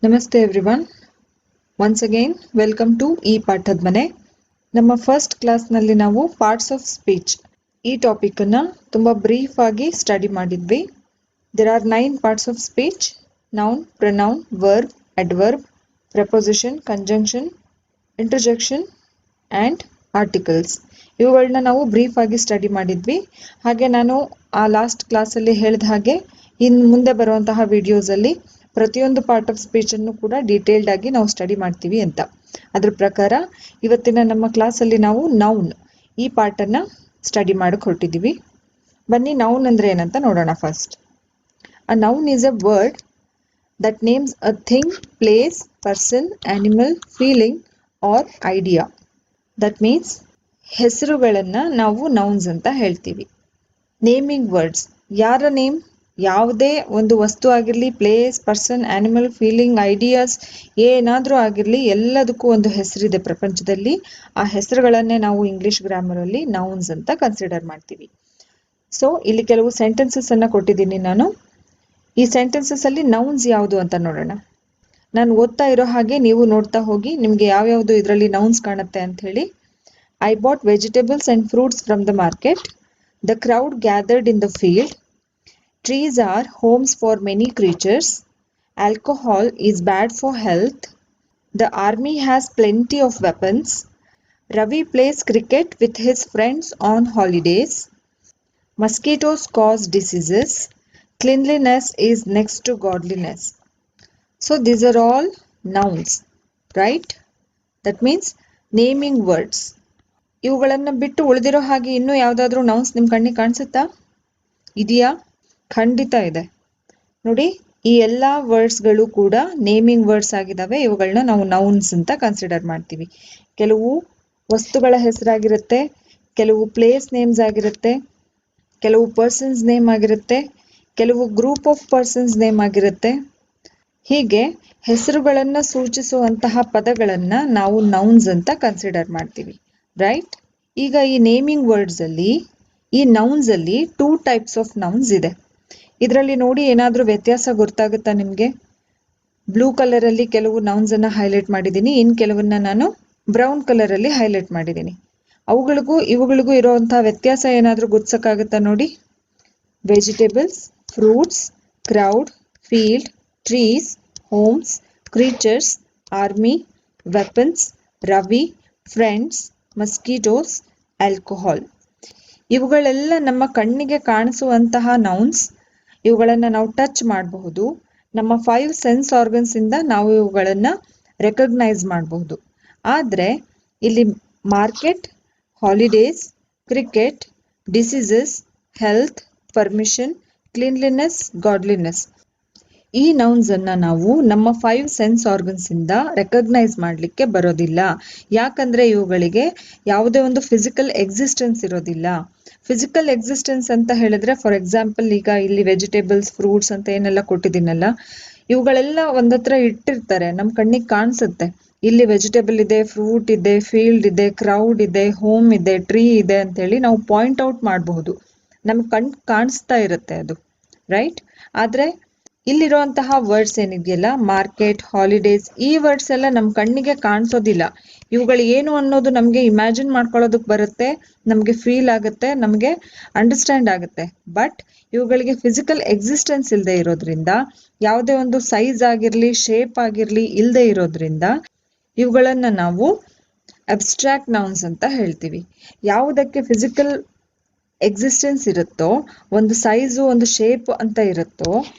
ನಮಸ್ತೆ everyone. Once again welcome to ಈ ಪಾಠದ ಮನೆ. ನಮ್ಮ ಫಸ್ಟ್ ಕ್ಲಾಸ್ನಲ್ಲಿ ನಾವು ಪಾರ್ಟ್ಸ್ ಆಫ್ ಸ್ಪೀಚ್ ಈ ಟಾಪಿಕನ್ನು ತುಂಬ ಬ್ರೀಫ್ ಆಗಿ ಸ್ಟಡಿ ಮಾಡಿದ್ವಿ. There are 9 parts of speech: noun, pronoun, verb, adverb, preposition, conjunction, interjection and articles. ಇವುಗಳನ್ನ ನಾವು ಬ್ರೀಫ್ ಆಗಿ ಸ್ಟಡಿ ಮಾಡಿದ್ವಿ. ಹಾಗೆ ನಾನು ಆ ಲಾಸ್ಟ್ ಕ್ಲಾಸಲ್ಲಿ ಹೇಳಿದ ಹಾಗೆ ಇನ್ನು ಮುಂದೆ ಬರುವಂತಹ ವಿಡಿಯೋಸಲ್ಲಿ ಪ್ರತಿಯೊಂದು ಪಾರ್ಟ್ ಆಫ್ ಸ್ಪೀಚನ್ನು ಕೂಡ ಡೀಟೇಲ್ಡ್ ಆಗಿ ನಾವು ಸ್ಟಡಿ ಮಾಡ್ತೀವಿ ಅಂತ. ಅದ್ರ ಪ್ರಕಾರ ಇವತ್ತಿನ ನಮ್ಮ ಕ್ಲಾಸಲ್ಲಿ ನಾವು ನೌನ್ ಈ ಪಾರ್ಟನ್ನು ಸ್ಟಡಿ ಮಾಡಕ್ಕೆ ಹೊರಟಿದ್ದೀವಿ. ಬನ್ನಿ, ನೌನ್ ಅಂದರೆ ಏನಂತ ನೋಡೋಣ. First, a noun is a word that names a thing, place, person, animal, feeling or idea. That means ಹೆಸರುಗಳನ್ನು ನಾವು ನೌನ್ಸ್ ಅಂತ ಹೇಳ್ತೀವಿ. ನೇಮಿಂಗ್ ವರ್ಡ್ಸ್, ಯಾರ ನೇಮ್, ಯಾವುದೇ ಒಂದು ವಸ್ತು ಆಗಿರಲಿ, place, person, animal, feeling, ideas ಏನಾದರೂ ಆಗಿರಲಿ, ಎಲ್ಲದಕ್ಕೂ ಒಂದು ಹೆಸರಿದೆ ಪ್ರಪಂಚದಲ್ಲಿ. ಆ ಹೆಸರುಗಳನ್ನೇ ನಾವು ಇಂಗ್ಲಿಷ್ ಗ್ರಾಮರಲ್ಲಿ ನೌನ್ಸ್ ಅಂತ ಕನ್ಸಿಡರ್ ಮಾಡ್ತೀವಿ. ಸೊ ಇಲ್ಲಿ ಕೆಲವು ಸೆಂಟೆನ್ಸಸ್ ಅನ್ನು ಕೊಟ್ಟಿದ್ದೀನಿ ನಾನು. ಈ ಸೆಂಟೆನ್ಸಸ್ ಅಲ್ಲಿ ನೌನ್ಸ್ ಯಾವುದು ಅಂತ ನೋಡೋಣ. ನಾನು ಓದ್ತಾ ಇರೋ ಹಾಗೆ ನೀವು ನೋಡ್ತಾ ಹೋಗಿ ನಿಮಗೆ ಯಾವ್ಯಾವುದು ಇದರಲ್ಲಿ ನೌನ್ಸ್ ಕಾಣುತ್ತೆ ಅಂತ ಹೇಳಿ. I bought vegetables and fruits from the market. The crowd gathered in the field. Trees are homes for many creatures. Alcohol is bad for health. The army has plenty of weapons. Ravi plays cricket with his friends on holidays. Mosquitoes cause diseases. Cleanliness is next to godliness. So these are all nouns, right? That means naming words. ಇವುಗಳನ್ನು ಬಿಟ್ಟು ಉಳಿದಿರೋ ಹಾಗೆ ಇನ್ನೂ ಯಾವುದಾದ್ರೂ nouns ನಿಮ್ಮ ಕಣ್ಣಿಗೆ ಕಾಣಿಸುತ್ತಾ? ಇದೆಯಾ? ಖಂಡಿತ ಇದೆ. ನೋಡಿ, ಈ ಎಲ್ಲ ವರ್ಡ್ಸ್ಗಳು ಕೂಡ ನೇಮಿಂಗ್ ವರ್ಡ್ಸ್ ಆಗಿದ್ದಾವೆ. ಇವುಗಳನ್ನ ನಾವು ನೌನ್ಸ್ ಅಂತ ಕನ್ಸಿಡರ್ ಮಾಡ್ತೀವಿ. ಕೆಲವು ವಸ್ತುಗಳ ಹೆಸರಾಗಿರುತ್ತೆ, ಕೆಲವು ಪ್ಲೇಸ್ ನೇಮ್ಸ್ ಆಗಿರುತ್ತೆ, ಕೆಲವು ಪರ್ಸನ್ಸ್ ನೇಮ್ ಆಗಿರುತ್ತೆ, ಕೆಲವು ಗ್ರೂಪ್ ಆಫ್ ಪರ್ಸನ್ಸ್ ನೇಮ್ ಆಗಿರುತ್ತೆ. ಹೀಗೆ ಹೆಸರುಗಳನ್ನು ಸೂಚಿಸುವಂತಹ ಪದಗಳನ್ನು ನಾವು ನೌನ್ಸ್ ಅಂತ ಕನ್ಸಿಡರ್ ಮಾಡ್ತೀವಿ, ರೈಟ್? ಈಗ ಈ ನೇಮಿಂಗ್ ವರ್ಡ್ಸ್ ಅಲ್ಲಿ, ಈ ನೌನ್ಸ್ ಅಲ್ಲಿ 2 ಟೈಪ್ಸ್ ಆಫ್ ನೌನ್ಸ್ ಇದೆ. ಇದರಲ್ಲಿ ನೋಡಿ, ಏನಾದರೂ ವ್ಯತ್ಯಾಸ ಗೊತ್ತಾಗುತ್ತಾ ನಿಮಗೆ? ಬ್ಲೂ ಕಲರ್ ಅಲ್ಲಿ ಕೆಲವು ನೌನ್ಸ್ ಅನ್ನ ಹೈಲೈಟ್ ಮಾಡಿದ್ದೀನಿ, ಇನ್ ಕೆಲವನ್ನ ನಾನು ಬ್ರೌನ್ ಕಲರ್ ಅಲ್ಲಿ ಹೈಲೈಟ್ ಮಾಡಿದ್ದೀನಿ. ಅವುಗಳಿಗೂ ಇವುಗಳಿಗೂ ಇರುವಂತಹ ವ್ಯತ್ಯಾಸ ಏನಾದರೂ ಗುರ್ತಿಸಕ್ಕಾಗುತ್ತಾ ನೋಡಿ? Vegetables, fruits, crowd, field, trees, homes, creatures, army, weapons, Ravi, friends, mosquitoes, alcohol. ಇವುಗಳೆಲ್ಲ ನಮ್ಮ ಕಣ್ಣಿಗೆ ಕಾಣಿಸುವಂತಹ ನೌನ್ಸ್. ಇವುಗಳನ್ನು ನಾವು ಟಚ್ ಮಾಡಬಹುದು. ನಮ್ಮ 5 ಸೆನ್ಸ್ ಆರ್ಗನ್ಸ್ ಇಂದ ನಾವು ಇವುಗಳನ್ನು ರೆಕಗ್ನೈಸ್ ಮಾಡಬಹುದು. ಆದರೆ ಇಲ್ಲಿ market, holidays, cricket, diseases, health, permission, cleanliness, godliness ಈ ನೌನ್ಸ್ ಅನ್ನ ನಾವು ನಮ್ಮ 5 ಸೆನ್ಸ್ ಆರ್ಗನ್ಸ್ ಇಂದ ರೆಕಗ್ನೈಸ್ ಮಾಡಲಿಕ್ಕೆ ಬರೋದಿಲ್ಲ. ಯಾಕಂದ್ರೆ ಇವುಗಳಿಗೆ ಯಾವುದೇ ಒಂದು ಫಿಸಿಕಲ್ ಎಕ್ಸಿಸ್ಟೆನ್ಸ್ ಇರೋದಿಲ್ಲ. ಫಿಸಿಕಲ್ ಎಕ್ಸಿಸ್ಟೆನ್ಸ್ ಅಂತ ಹೇಳಿದ್ರೆ, ಫಾರ್ ಎಕ್ಸಾಂಪಲ್, ಈಗ ಇಲ್ಲಿ ವೆಜಿಟೇಬಲ್ಸ್, ಫ್ರೂಟ್ಸ್ ಅಂತ ಏನೆಲ್ಲ ಕೊಟ್ಟಿದ್ದೀನಲ್ಲ, ಇವುಗಳೆಲ್ಲ ಒಂದತ್ರ ಇಟ್ಟಿರ್ತಾರೆ, ನಮ್ಮ ಕಣ್ಣಿಗೆ ಕಾಣಿಸುತ್ತೆ. ಇಲ್ಲಿ ವೆಜಿಟೇಬಲ್ ಇದೆ, ಫ್ರೂಟ್ ಇದೆ, ಫೀಲ್ಡ್ ಇದೆ, ಕ್ರೌಡ್ ಇದೆ, ಹೋಮ್ ಇದೆ, ಟ್ರೀ ಇದೆ ಅಂತ ಹೇಳಿ ನಾವು ಪಾಯಿಂಟ್ ಔಟ್ ಮಾಡಬಹುದು. ನಮ್ಗೆ ಕಾಣಿಸ್ತಾ ಇರುತ್ತೆ ಅದು, ರೈಟ್? ಆದ್ರೆ ಇಲ್ಲಿರುವಂತಹ ವರ್ಡ್ಸ್ ಏನಿದೆಯಲ್ಲ, ಮಾರ್ಕೆಟ್, ಹಾಲಿಡೇಸ್, ಈ ವರ್ಡ್ಸ್ ಎಲ್ಲ ನಮ್ಮ ಕಣ್ಣಿಗೆ ಕಾಣಿಸೋದಿಲ್ಲ. ಇವುಗಳು ಏನು ಅನ್ನೋದು ನಮಗೆ ಇಮ್ಯಾಜಿನ್ ಮಾಡ್ಕೊಳ್ಳೋದಕ್ಕೆ ಬರುತ್ತೆ, ನಮಗೆ ಫೀಲ್ ಆಗುತ್ತೆ, ನಮಗೆ ಅಂಡರ್ಸ್ಟ್ಯಾಂಡ್ ಆಗುತ್ತೆ. ಬಟ್ ಇವುಗಳಿಗೆ ಫಿಸಿಕಲ್ ಎಕ್ಸಿಸ್ಟೆನ್ಸ್ ಇಲ್ಲದೆ ಇರೋದ್ರಿಂದ, ಯಾವುದೇ ಒಂದು ಸೈಜ್ ಆಗಿರಲಿ, ಶೇಪ್ ಆಗಿರಲಿ ಇಲ್ಲದೆ ಇರೋದ್ರಿಂದ ಇವುಗಳನ್ನ ನಾವು ಅಬ್ಸ್ಟ್ರಾಕ್ಟ್ ನೌನ್ಸ್ ಅಂತ ಹೇಳ್ತೀವಿ. ಯಾವುದಕ್ಕೆ ಫಿಸಿಕಲ್ ಎಕ್ಸಿಸ್ಟೆನ್ಸ್ ಇರುತ್ತೋ, ಒಂದು ಸೈಜು, ಒಂದು ಶೇಪ್ ಅಂತ ಇರುತ್ತೋ,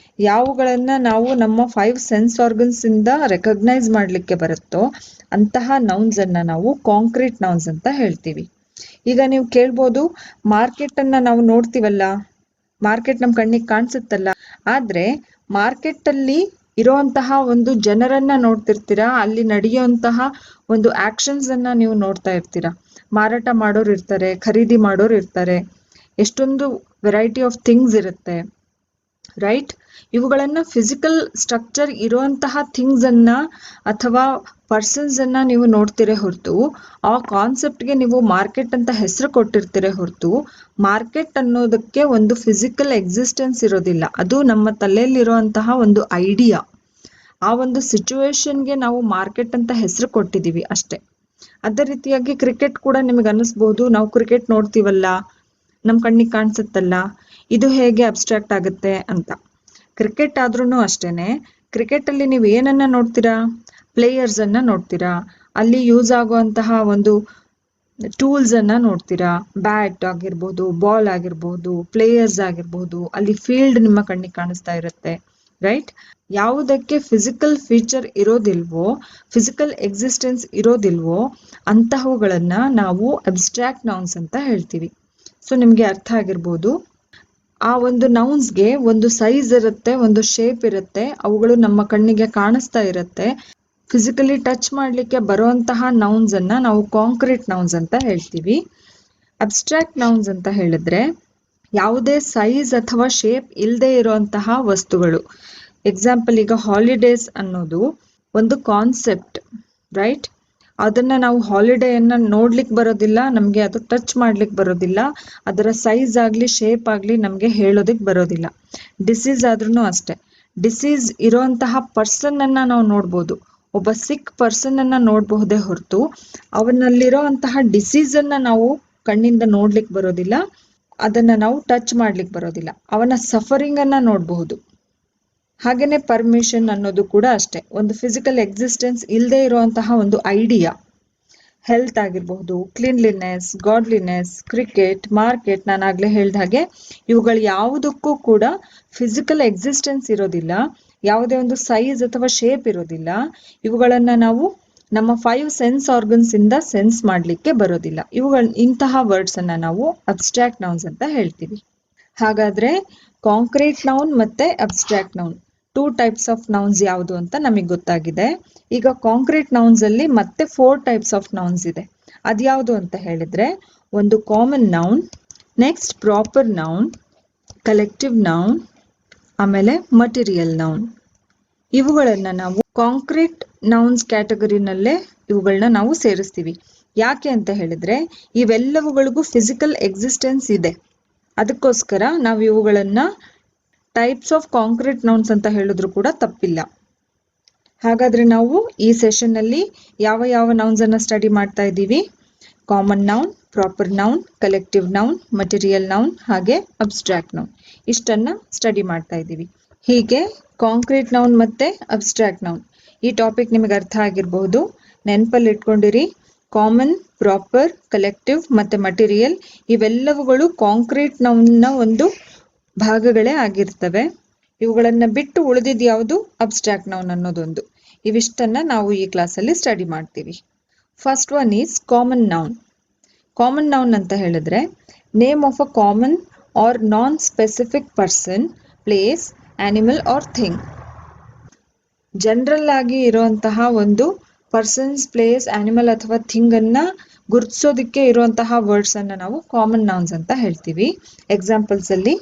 ಯಾವುಗಳನ್ನ ನಾವು ನಮ್ಮ 5 ಸೆನ್ಸ್ ಆರ್ಗನ್ಸ್ ಇಂದ ರೆಕಗ್ನೈಸ್ ಮಾಡಲಿಕ್ಕೆ ಬರುತ್ತೋ ಅಂತಹ ನೌನ್ಸ್ ಅನ್ನ ನಾವು ಕಾಂಕ್ರೀಟ್ ನೌನ್ಸ್ ಅಂತ ಹೇಳ್ತೀವಿ. ಈಗ ನೀವು ಕೇಳ್ಬೋದು, ಮಾರ್ಕೆಟ್ ಅನ್ನ ನಾವು ನೋಡ್ತೀವಲ್ಲ, ಮಾರ್ಕೆಟ್ ನಮ್ಮ ಕಣ್ಣಿಗೆ ಕಾಣಿಸುತ್ತಲ್ಲ, ಆದ್ರೆ ಮಾರ್ಕೆಟ್ ಅಲ್ಲಿ ಇರುವಂತಹ ಒಂದು ಜನರನ್ನ ನೋಡ್ತಿರ್ತೀರಾ, ಅಲ್ಲಿ ನಡೆಯುವಂತಹ ಒಂದು ಆಕ್ಷನ್ಸ್ ಅನ್ನ ನೀವು ನೋಡ್ತಾ ಇರ್ತೀರಾ. ಮಾರಾಟ ಮಾಡೋರು ಇರ್ತಾರೆ, ಖರೀದಿ ಮಾಡೋರು ಇರ್ತಾರೆ, ಎಷ್ಟೊಂದು ವೆರೈಟಿ ಆಫ್ ಥಿಂಗ್ಸ್ ಇರುತ್ತೆ, ರೈಟ್? ಇವುಗಳನ್ನ ಫಿಸಿಕಲ್ ಸ್ಟ್ರಕ್ಚರ್ ಇರುವಂತಹ ಥಿಂಗ್ಸ್ ಅನ್ನ ಅಥವಾ ಪರ್ಸನ್ಸ್ ಅನ್ನ ನೀವು ನೋಡ್ತೀರೇ ಹೊರತು, ಆ ಕಾನ್ಸೆಪ್ಟ್ಗೆ ನೀವು ಮಾರ್ಕೆಟ್ ಅಂತ ಹೆಸರು ಕೊಟ್ಟಿರ್ತೀರೇ ಹೊರತು, ಮಾರ್ಕೆಟ್ ಅನ್ನೋದಕ್ಕೆ ಒಂದು ಫಿಸಿಕಲ್ ಎಕ್ಸಿಸ್ಟೆನ್ಸ್ ಇರೋದಿಲ್ಲ. ಅದು ನಮ್ಮ ತಲೆಯಲ್ಲಿರುವಂತಹ ಒಂದು ಐಡಿಯಾ. ಆ ಒಂದು ಸಿಚುವೇಶನ್ಗೆ ನಾವು ಮಾರ್ಕೆಟ್ ಅಂತ ಹೆಸರು ಕೊಟ್ಟಿದ್ದೀವಿ ಅಷ್ಟೇ. ಅದೇ ರೀತಿಯಾಗಿ ಕ್ರಿಕೆಟ್ ಕೂಡ ನಿಮಗೆ ಅನ್ನಿಸ್ಬೋದು, ನಾವು ಕ್ರಿಕೆಟ್ ನೋಡ್ತೀವಲ್ಲ, ನಮ್ಮ ಕಣ್ಣಿಗೆ ಕಾಣಿಸುತ್ತಲ್ಲ, ಇದು ಹೇಗೆ ಅಬ್ಸ್ಟ್ರಾಕ್ಟ್ ಆಗುತ್ತೆ ಅಂತ. ಕ್ರಿಕೆಟ್ ಆದ್ರೂ ಅಷ್ಟೇನೆ, ಕ್ರಿಕೆಟ್ ಅಲ್ಲಿ ನೀವು ಏನನ್ನ ನೋಡ್ತೀರಾ? ಪ್ಲೇಯರ್ಸ್ ಅನ್ನ ನೋಡ್ತೀರಾ, ಅಲ್ಲಿ ಯೂಸ್ ಆಗುವಂತಹ ಒಂದು ಟೂಲ್ಸ್ ಅನ್ನ ನೋಡ್ತೀರಾ, ಬ್ಯಾಟ್ ಆಗಿರ್ಬೋದು, ಬಾಲ್ ಆಗಿರ್ಬೋದು, ಪ್ಲೇಯರ್ಸ್ ಆಗಿರ್ಬೋದು, ಅಲ್ಲಿ ಫೀಲ್ಡ್ ನಿಮ್ಮ ಕಣ್ಣಿಗೆ ಕಾಣಿಸ್ತಾ ಇರುತ್ತೆ, ರೈಟ್? ಯಾವುದಕ್ಕೆ ಫಿಸಿಕಲ್ ಫೀಚರ್ ಇರೋದಿಲ್ವೋ, ಫಿಸಿಕಲ್ ಎಕ್ಸಿಸ್ಟೆನ್ಸ್ ಇರೋದಿಲ್ವೋ ಅಂತಹವುಗಳನ್ನ ನಾವು ಅಬ್ಸ್ಟ್ರಾಕ್ಟ್ ನೌನ್ಸ್ ಅಂತ ಹೇಳ್ತೀವಿ. ಸೊ ನಿಮ್ಗೆ ಅರ್ಥ ಆಗಿರ್ಬೋದು. ಆ ಒಂದು ನೌನ್ಸ್ಗೆ ಒಂದು ಸೈಜ್ ಇರುತ್ತೆ, ಒಂದು ಶೇಪ್ ಇರುತ್ತೆ, ಅವುಗಳು ನಮ್ಮ ಕಣ್ಣಿಗೆ ಕಾಣಿಸ್ತಾ ಇರುತ್ತೆ. ಫಿಸಿಕಲಿ ಟಚ್ ಮಾಡಲಿಕ್ಕೆ ಬರುವಂತಹ ನೌನ್ಸ್ ಅನ್ನ ನಾವು ಕಾಂಕ್ರೀಟ್ ನೌನ್ಸ್ ಅಂತ ಹೇಳ್ತೀವಿ. ಅಬ್ಸ್ಟ್ರಾಕ್ಟ್ ನೌನ್ಸ್ ಅಂತ ಹೇಳಿದ್ರೆ ಯಾವುದೇ ಸೈಜ್ ಅಥವಾ ಶೇಪ್ ಇಲ್ಲದೆ ಇರುವಂತಹ ವಸ್ತುಗಳು. ಎಕ್ಸಾಂಪಲ್, ಈಗ ಹಾಲಿಡೇಸ್ ಅನ್ನೋದು ಒಂದು ಕಾನ್ಸೆಪ್ಟ್, ರೈಟ್? ಅದನ್ನ ನಾವು ಹಾಲಿಡೇಯನ್ನ ನೋಡ್ಲಿಕ್ಕೆ ಬರೋದಿಲ್ಲ, ನಮ್ಗೆ ಅದು ಟಚ್ ಮಾಡ್ಲಿಕ್ಕೆ ಬರೋದಿಲ್ಲ, ಅದರ ಸೈಜ್ ಆಗ್ಲಿ ಶೇಪ್ ಆಗ್ಲಿ ನಮ್ಗೆ ಹೇಳೋದಕ್ಕೆ ಬರೋದಿಲ್ಲ. ಡಿಸೀಸ್ ಆದ್ರೂ ಅಷ್ಟೇ, ಡಿಸೀಸ್ ಇರುವಂತಹ ಪರ್ಸನ್ ಅನ್ನ ನಾವು ನೋಡ್ಬೋದು, ಒಬ್ಬ ಸಿಕ್ ಪರ್ಸನ್ ಅನ್ನ ನೋಡಬಹುದೇ ಹೊರತು ಅವನಲ್ಲಿರೋ ಅಂತಹ ಡಿಸೀಸ್ ಅನ್ನ ನಾವು ಕಣ್ಣಿಂದ ನೋಡ್ಲಿಕ್ಕೆ ಬರೋದಿಲ್ಲ, ಅದನ್ನ ನಾವು ಟಚ್ ಮಾಡ್ಲಿಕ್ಕೆ ಬರೋದಿಲ್ಲ. ಅವನ ಸಫರಿಂಗ್ ಅನ್ನ ನೋಡಬಹುದು. ಹಾಗೇನೆ ಪರ್ಮಿಷನ್ ಅನ್ನೋದು ಕೂಡ ಅಷ್ಟೇ, ಒಂದು ಫಿಸಿಕಲ್ ಎಕ್ಸಿಸ್ಟೆನ್ಸ್ ಇಲ್ಲದೆ ಇರುವಂತಹ ಒಂದು ಐಡಿಯಾ. ಹೆಲ್ತ್ ಆಗಿರಬಹುದು, ಕ್ಲೀನ್ಲಿನೆಸ್, ಗಾಡ್ಲಿನೆಸ್, ಕ್ರಿಕೆಟ್, ಮಾರ್ಕೆಟ್, ನಾನು ಆಗ್ಲೇ ಹೇಳ್ದ ಹಾಗೆ ಇವುಗಳು ಯಾವುದಕ್ಕೂ ಕೂಡ ಫಿಸಿಕಲ್ ಎಕ್ಸಿಸ್ಟೆನ್ಸ್ ಇರೋದಿಲ್ಲ, ಯಾವುದೇ ಒಂದು ಸೈಜ್ ಅಥವಾ ಶೇಪ್ ಇರೋದಿಲ್ಲ. ಇವುಗಳನ್ನ ನಾವು ನಮ್ಮ 5 ಸೆನ್ಸ್ ಆರ್ಗನ್ಸ್ ಇಂದ ಸೆನ್ಸ್ ಮಾಡ್ಲಿಕ್ಕೆ ಬರೋದಿಲ್ಲ. ಇಂತಹ ವರ್ಡ್ಸ್ ಅನ್ನ ನಾವು ಅಬ್ಸ್ಟ್ರಾಕ್ಟ್ ನೌನ್ಸ್ ಅಂತ ಹೇಳ್ತೀವಿ. ಹಾಗಾದ್ರೆ ಕಾಂಕ್ರೀಟ್ ನೌನ್ ಮತ್ತೆ abstract noun 2 types of nouns ಯಾವುದು ಅಂತ ನಮಗೆ ಗೊತ್ತಾಗಿದೆ. ಈಗ ಕಾಂಕ್ರೀಟ್ ನೌನ್ಸ್ ಅಲ್ಲಿ ಮತ್ತೆ 4 ಟೈಪ್ಸ್ ಆಫ್ ನೌನ್ಸ್ ಇದೆ. ಅದ್ಯಾವುದು ಅಂತ ಹೇಳಿದ್ರೆ, ಒಂದು common noun, next proper noun, collective noun, ಆಮೇಲೆ ಮಟೀರಿಯಲ್ ನೌನ್. ಇವುಗಳನ್ನ ನಾವು ಕಾಂಕ್ರೀಟ್ ನೌನ್ಸ್ ಕ್ಯಾಟಗರಿನಲ್ಲೇ ಇವುಗಳನ್ನ ನಾವು ಸೇರಿಸ್ತೀವಿ. ಯಾಕೆ ಅಂತ ಹೇಳಿದ್ರೆ ಇವೆಲ್ಲವುಗಳಿಗೂ ಫಿಸಿಕಲ್ ಎಕ್ಸಿಸ್ಟೆನ್ಸ್ ಇದೆ, ಅದಕ್ಕೋಸ್ಕರ ನಾವು ಇವುಗಳನ್ನ ಟೈಪ್ಸ್ ಆಫ್ ಕಾಂಕ್ರೀಟ್ ನೌನ್ಸ್ ಅಂತ ಹೇಳಿದ್ರು ಕೂಡ ತಪ್ಪಿಲ್ಲ. ಹಾಗಾದ್ರೆ ನಾವು ಈ ಸೆಷನ್ ಅಲ್ಲಿ ಯಾವ ಯಾವ ನೌನ್ಸ್ ಅನ್ನ ಸ್ಟಡಿ ಮಾಡ್ತಾ ಇದ್ದೀವಿ? Common noun, proper noun, collective noun, material noun, ಹಾಗೆ ಅಬ್ಸ್ಟ್ರಾಕ್ಟ್ ನೌನ್, ಇಷ್ಟನ್ನ ಸ್ಟಡಿ ಮಾಡ್ತಾ ಇದ್ದೀವಿ. ಹೀಗೆ ಕಾಂಕ್ರೀಟ್ ನೌನ್ ಮತ್ತೆ ಅಬ್ಸ್ಟ್ರಾಕ್ಟ್ ನೌನ್, ಈ ಟಾಪಿಕ್ ನಿಮಗೆ ಅರ್ಥ ಆಗಿರಬಹುದು. ನೆನಪಲ್ಲಿ ಇಟ್ಕೊಂಡಿರಿ, ಕಾಮನ್, ಪ್ರಾಪರ್, ಕಲೆಕ್ಟಿವ್ ಮತ್ತೆ ಮಟೀರಿಯಲ್ ಇವೆಲ್ಲವುಗಳು ಕಾಂಕ್ರೀಟ್ ನೌನ್ನ ಒಂದು ಭಾಗಗಳೇ ಆಗಿರ್ತವೆ. ಇವುಗಳನ್ನ ಬಿಟ್ಟು ಉಳಿದಿದ್ದು ಯಾವುದು? ಅಬ್ಸ್ಟ್ರಾಕ್ಟ್ ನೌನ್ ಅನ್ನೋದೊಂದು. ಇವಿಷ್ಟನ್ನ ನಾವು ಈ ಕ್ಲಾಸಲ್ಲಿ ಸ್ಟಡಿ ಮಾಡ್ತೀವಿ. First one is common noun. Common noun ಅಂತ ಹೇಳಿದ್ರೆ name of a common or non specific person, place, animal or thing. General ಆಗಿ ಇರುವಂತಹ ಒಂದು ಪರ್ಸನ್ಸ್, ಪ್ಲೇಸ್, ಆನಿಮಲ್ ಅಥವಾ ಥಿಂಗ್ ಅನ್ನ ಗುರುತಿಸೋದಿಕ್ಕೆ ಇರುವಂತಹ ವರ್ಡ್ಸ್ ಅನ್ನ ನಾವು ಕಾಮನ್ ನೌನ್ಸ್ ಅಂತ ಹೇಳ್ತೀವಿ. ಎಕ್ಸಾಂಪಲ್ಸ್ ಅಲ್ಲಿ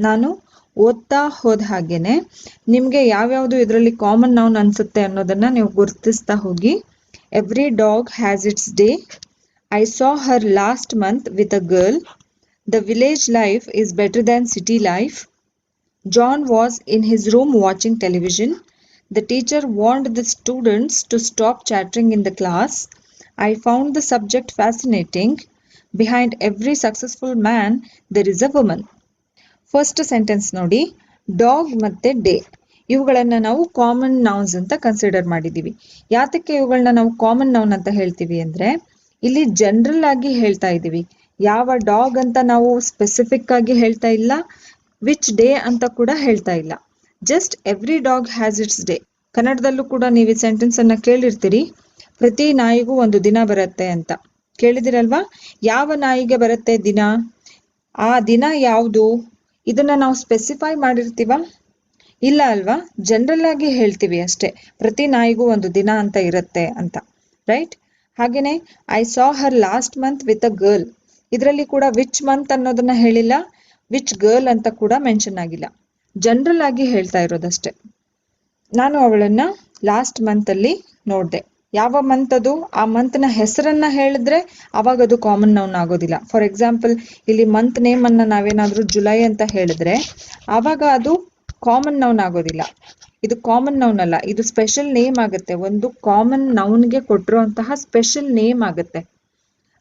ನಾನು ಓದ್ತಾ ಹೋದ ಹಾಗೇನೆ ನಿಮ್ಗೆ ಯಾವ್ಯಾವ್ದು ಇದರಲ್ಲಿ ಕಾಮನ್ ನೌನ್ ಅನ್ಸುತ್ತೆ ಅನ್ನೋದನ್ನ ನೀವು ಗುರುತಿಸ್ತಾ ಹೋಗಿ. Every dog has its day, I saw Har last month with a girl, the village life is better than city life, John was in his room watching television, the teacher warned the students to stop chattering in the class, I found the subject fascinating, behind every successful man there is a woman. First sentence ನೋಡಿ, dog ಮತ್ತೆ day ಇವುಗಳನ್ನ ನಾವು common nouns ಅಂತ consider ಮಾಡಿದೀವಿ. ಯಾತಕ್ಕೆ ಇವುಗಳನ್ನ ನಾವು common noun ಅಂತ ಹೇಳ್ತೀವಿ ಅಂದ್ರೆ ಇಲ್ಲಿ ಜನರಲ್ ಆಗಿ ಹೇಳ್ತಾ ಇದೀವಿ. ಯಾವ ಡಾಗ್ ಅಂತ ನಾವು ಸ್ಪೆಸಿಫಿಕ್ ಆಗಿ ಹೇಳ್ತಾ ಇಲ್ಲ, ವಿಚ್ ಡೇ ಅಂತ ಕೂಡ ಹೇಳ್ತಾ ಇಲ್ಲ. Just every dog has its day. ಕನ್ನಡದಲ್ಲೂ ಕೂಡ ನೀವು ಈ ಸೆಂಟೆನ್ಸ್ ಅನ್ನ ಕೇಳಿರ್ತೀರಿ, ಪ್ರತಿ ನಾಯಿಗೂ ಒಂದು ದಿನ ಬರುತ್ತೆ ಅಂತ ಕೇಳಿದಿರಲ್ವಾ? ಯಾವ ನಾಯಿಗೆ ಬರುತ್ತೆ ದಿನ? ಆ ದಿನ ಯಾವುದು? ಇದನ್ನ ನಾವು ಸ್ಪೆಸಿಫೈ ಮಾಡಿರ್ತೀವ? ಇಲ್ಲ ಅಲ್ವಾ? ಜನರಲ್ ಆಗಿ ಹೇಳ್ತೀವಿ ಅಷ್ಟೇ, ಪ್ರತಿ ನಾಯಿಗೂ ಒಂದು ದಿನ ಅಂತ ಇರುತ್ತೆ ಅಂತ, ರೈಟ್? ಹಾಗೇನೆ I saw Har last month with a girl, ಇದರಲ್ಲಿ ಕೂಡ ವಿಚ್ ಮಂತ್ ಅನ್ನೋದನ್ನ ಹೇಳಿಲ್ಲ, ವಿಚ್ ಗರ್ಲ್ ಅಂತ ಕೂಡ ಮೆನ್ಷನ್ ಆಗಿಲ್ಲ, ಜನರಲ್ ಆಗಿ ಹೇಳ್ತಾ ಇರೋದಷ್ಟೇ. ನಾನು ಅವಳನ್ನ ಲಾಸ್ಟ್ ಮಂತ್ ಅಲ್ಲಿ ನೋಡ್ದೆ. ಯಾವ ಮಂತ್ ಅದು? ಆ ಮಂತ್ ನ ಹೆಸರನ್ನ ಹೇಳಿದ್ರೆ ಅವಾಗ ಅದು ಕಾಮನ್ ನೌನ್ ಆಗೋದಿಲ್ಲ. ಫಾರ್ ಎಕ್ಸಾಂಪಲ್, ಇಲ್ಲಿ ಮಂತ್ ನೇಮ್ ಅನ್ನ ನಾವೇನಾದ್ರೂ ಜುಲೈ ಅಂತ ಹೇಳಿದ್ರೆ ಆವಾಗ ಅದು ಕಾಮನ್ ನೌನ್ ಆಗೋದಿಲ್ಲ. ಇದು ಕಾಮನ್ ನೌನ್ ಅಲ್ಲ, ಇದು ಸ್ಪೆಷಲ್ ನೇಮ್ ಆಗುತ್ತೆ. ಒಂದು ಕಾಮನ್ ನೌನ್ಗೆ ಕೊಟ್ಟಿರುವಂತಹ ಸ್ಪೆಷಲ್ ನೇಮ್ ಆಗುತ್ತೆ.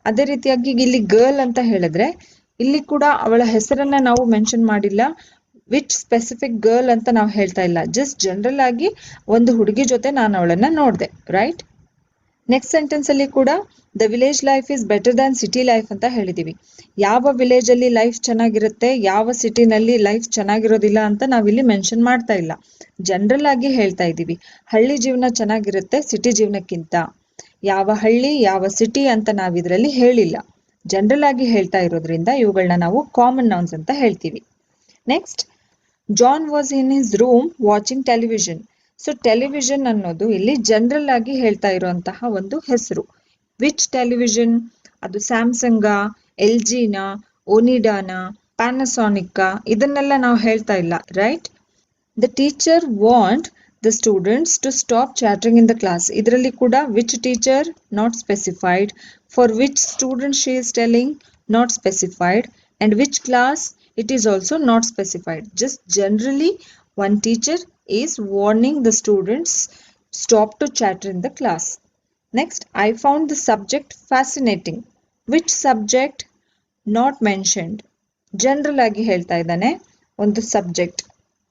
ಅದೇ ರೀತಿಯಾಗಿ ಇಲ್ಲಿ ಗರ್ಲ್ ಅಂತ ಹೇಳಿದ್ರೆ ಇಲ್ಲಿ ಕೂಡ ಅವಳ ಹೆಸರನ್ನ ನಾವು ಮೆನ್ಷನ್ ಮಾಡಿಲ್ಲ. ವಿಚ್ ಸ್ಪೆಸಿಫಿಕ್ ಗರ್ಲ್ ಅಂತ ನಾವು ಹೇಳ್ತಾ ಇಲ್ಲ, ಜಸ್ಟ್ ಜನರಲ್ ಆಗಿ ಒಂದು ಹುಡುಗಿ ಜೊತೆ ನಾನು ಅವಳನ್ನ ನೋಡಿದೆ, ರೈಟ್? ನೆಕ್ಸ್ಟ್ ಸೆಂಟೆನ್ಸ್ ಅಲ್ಲಿ ಕೂಡ the village life is better than city life ಅಂತ ಹೇಳಿದೀವಿ. ಯಾವ ವಿಲೇಜ್ ಅಲ್ಲಿ ಲೈಫ್ ಚೆನ್ನಾಗಿರುತ್ತೆ, ಯಾವ ಸಿಟಿನಲ್ಲಿ ಲೈಫ್ ಚೆನ್ನಾಗಿರೋದಿಲ್ಲ ಅಂತ ನಾವಿಲ್ಲಿ ಮೆನ್ಷನ್ ಮಾಡ್ತಾ ಇಲ್ಲ, ಜನರಲ್ ಆಗಿ ಹೇಳ್ತಾ ಇದ್ದೀವಿ. ಹಳ್ಳಿ ಜೀವನ ಚೆನ್ನಾಗಿರುತ್ತೆ ಸಿಟಿ ಜೀವನಕ್ಕಿಂತ. ಯಾವ ಹಳ್ಳಿ ಯಾವ ಸಿಟಿ ಅಂತ ನಾವು ಇದರಲ್ಲಿ ಹೇಳಿಲ್ಲ, ಜನರಲ್ ಆಗಿ ಹೇಳ್ತಾ ಇರೋದ್ರಿಂದ ಇವುಗಳನ್ನ ನಾವು ಕಾಮನ್ ನೌನ್ಸ್ ಅಂತ ಹೇಳ್ತೀವಿ. Next, John was in his room watching television. So television ಅನ್ನೋದು ಇಲ್ಲಿ ಜನರಲ್ ಆಗಿ ಹೇಳ್ತಾ ಇರುವಂತಹ ಒಂದು ಹೆಸರು. Which television? ಅದು ಸ್ಯಾಮ್ಸಂಗ, ಎಲ್ ಜಿನ, ಓನಿಡಾನ, ಪ್ಯಾನಸಾನಿಕ್, ಇದನ್ನೆಲ್ಲ ನಾವು ಹೇಳ್ತಾ ಇಲ್ಲ, right? The teacher want the students to stop chattering in the class. ಇದರಲ್ಲಿ ಕೂಡ which teacher not specified, for which student she is telling not specified, and which class it is also not specified. Just generally one teacher is warning the students stop to chatter in the class. Next, I found the subject fascinating. Which subject? Not mentioned. General ಆಗಿ ಹೇಳ್ತಾ ಇದ್ದಾನೆ ಒಂದು subject,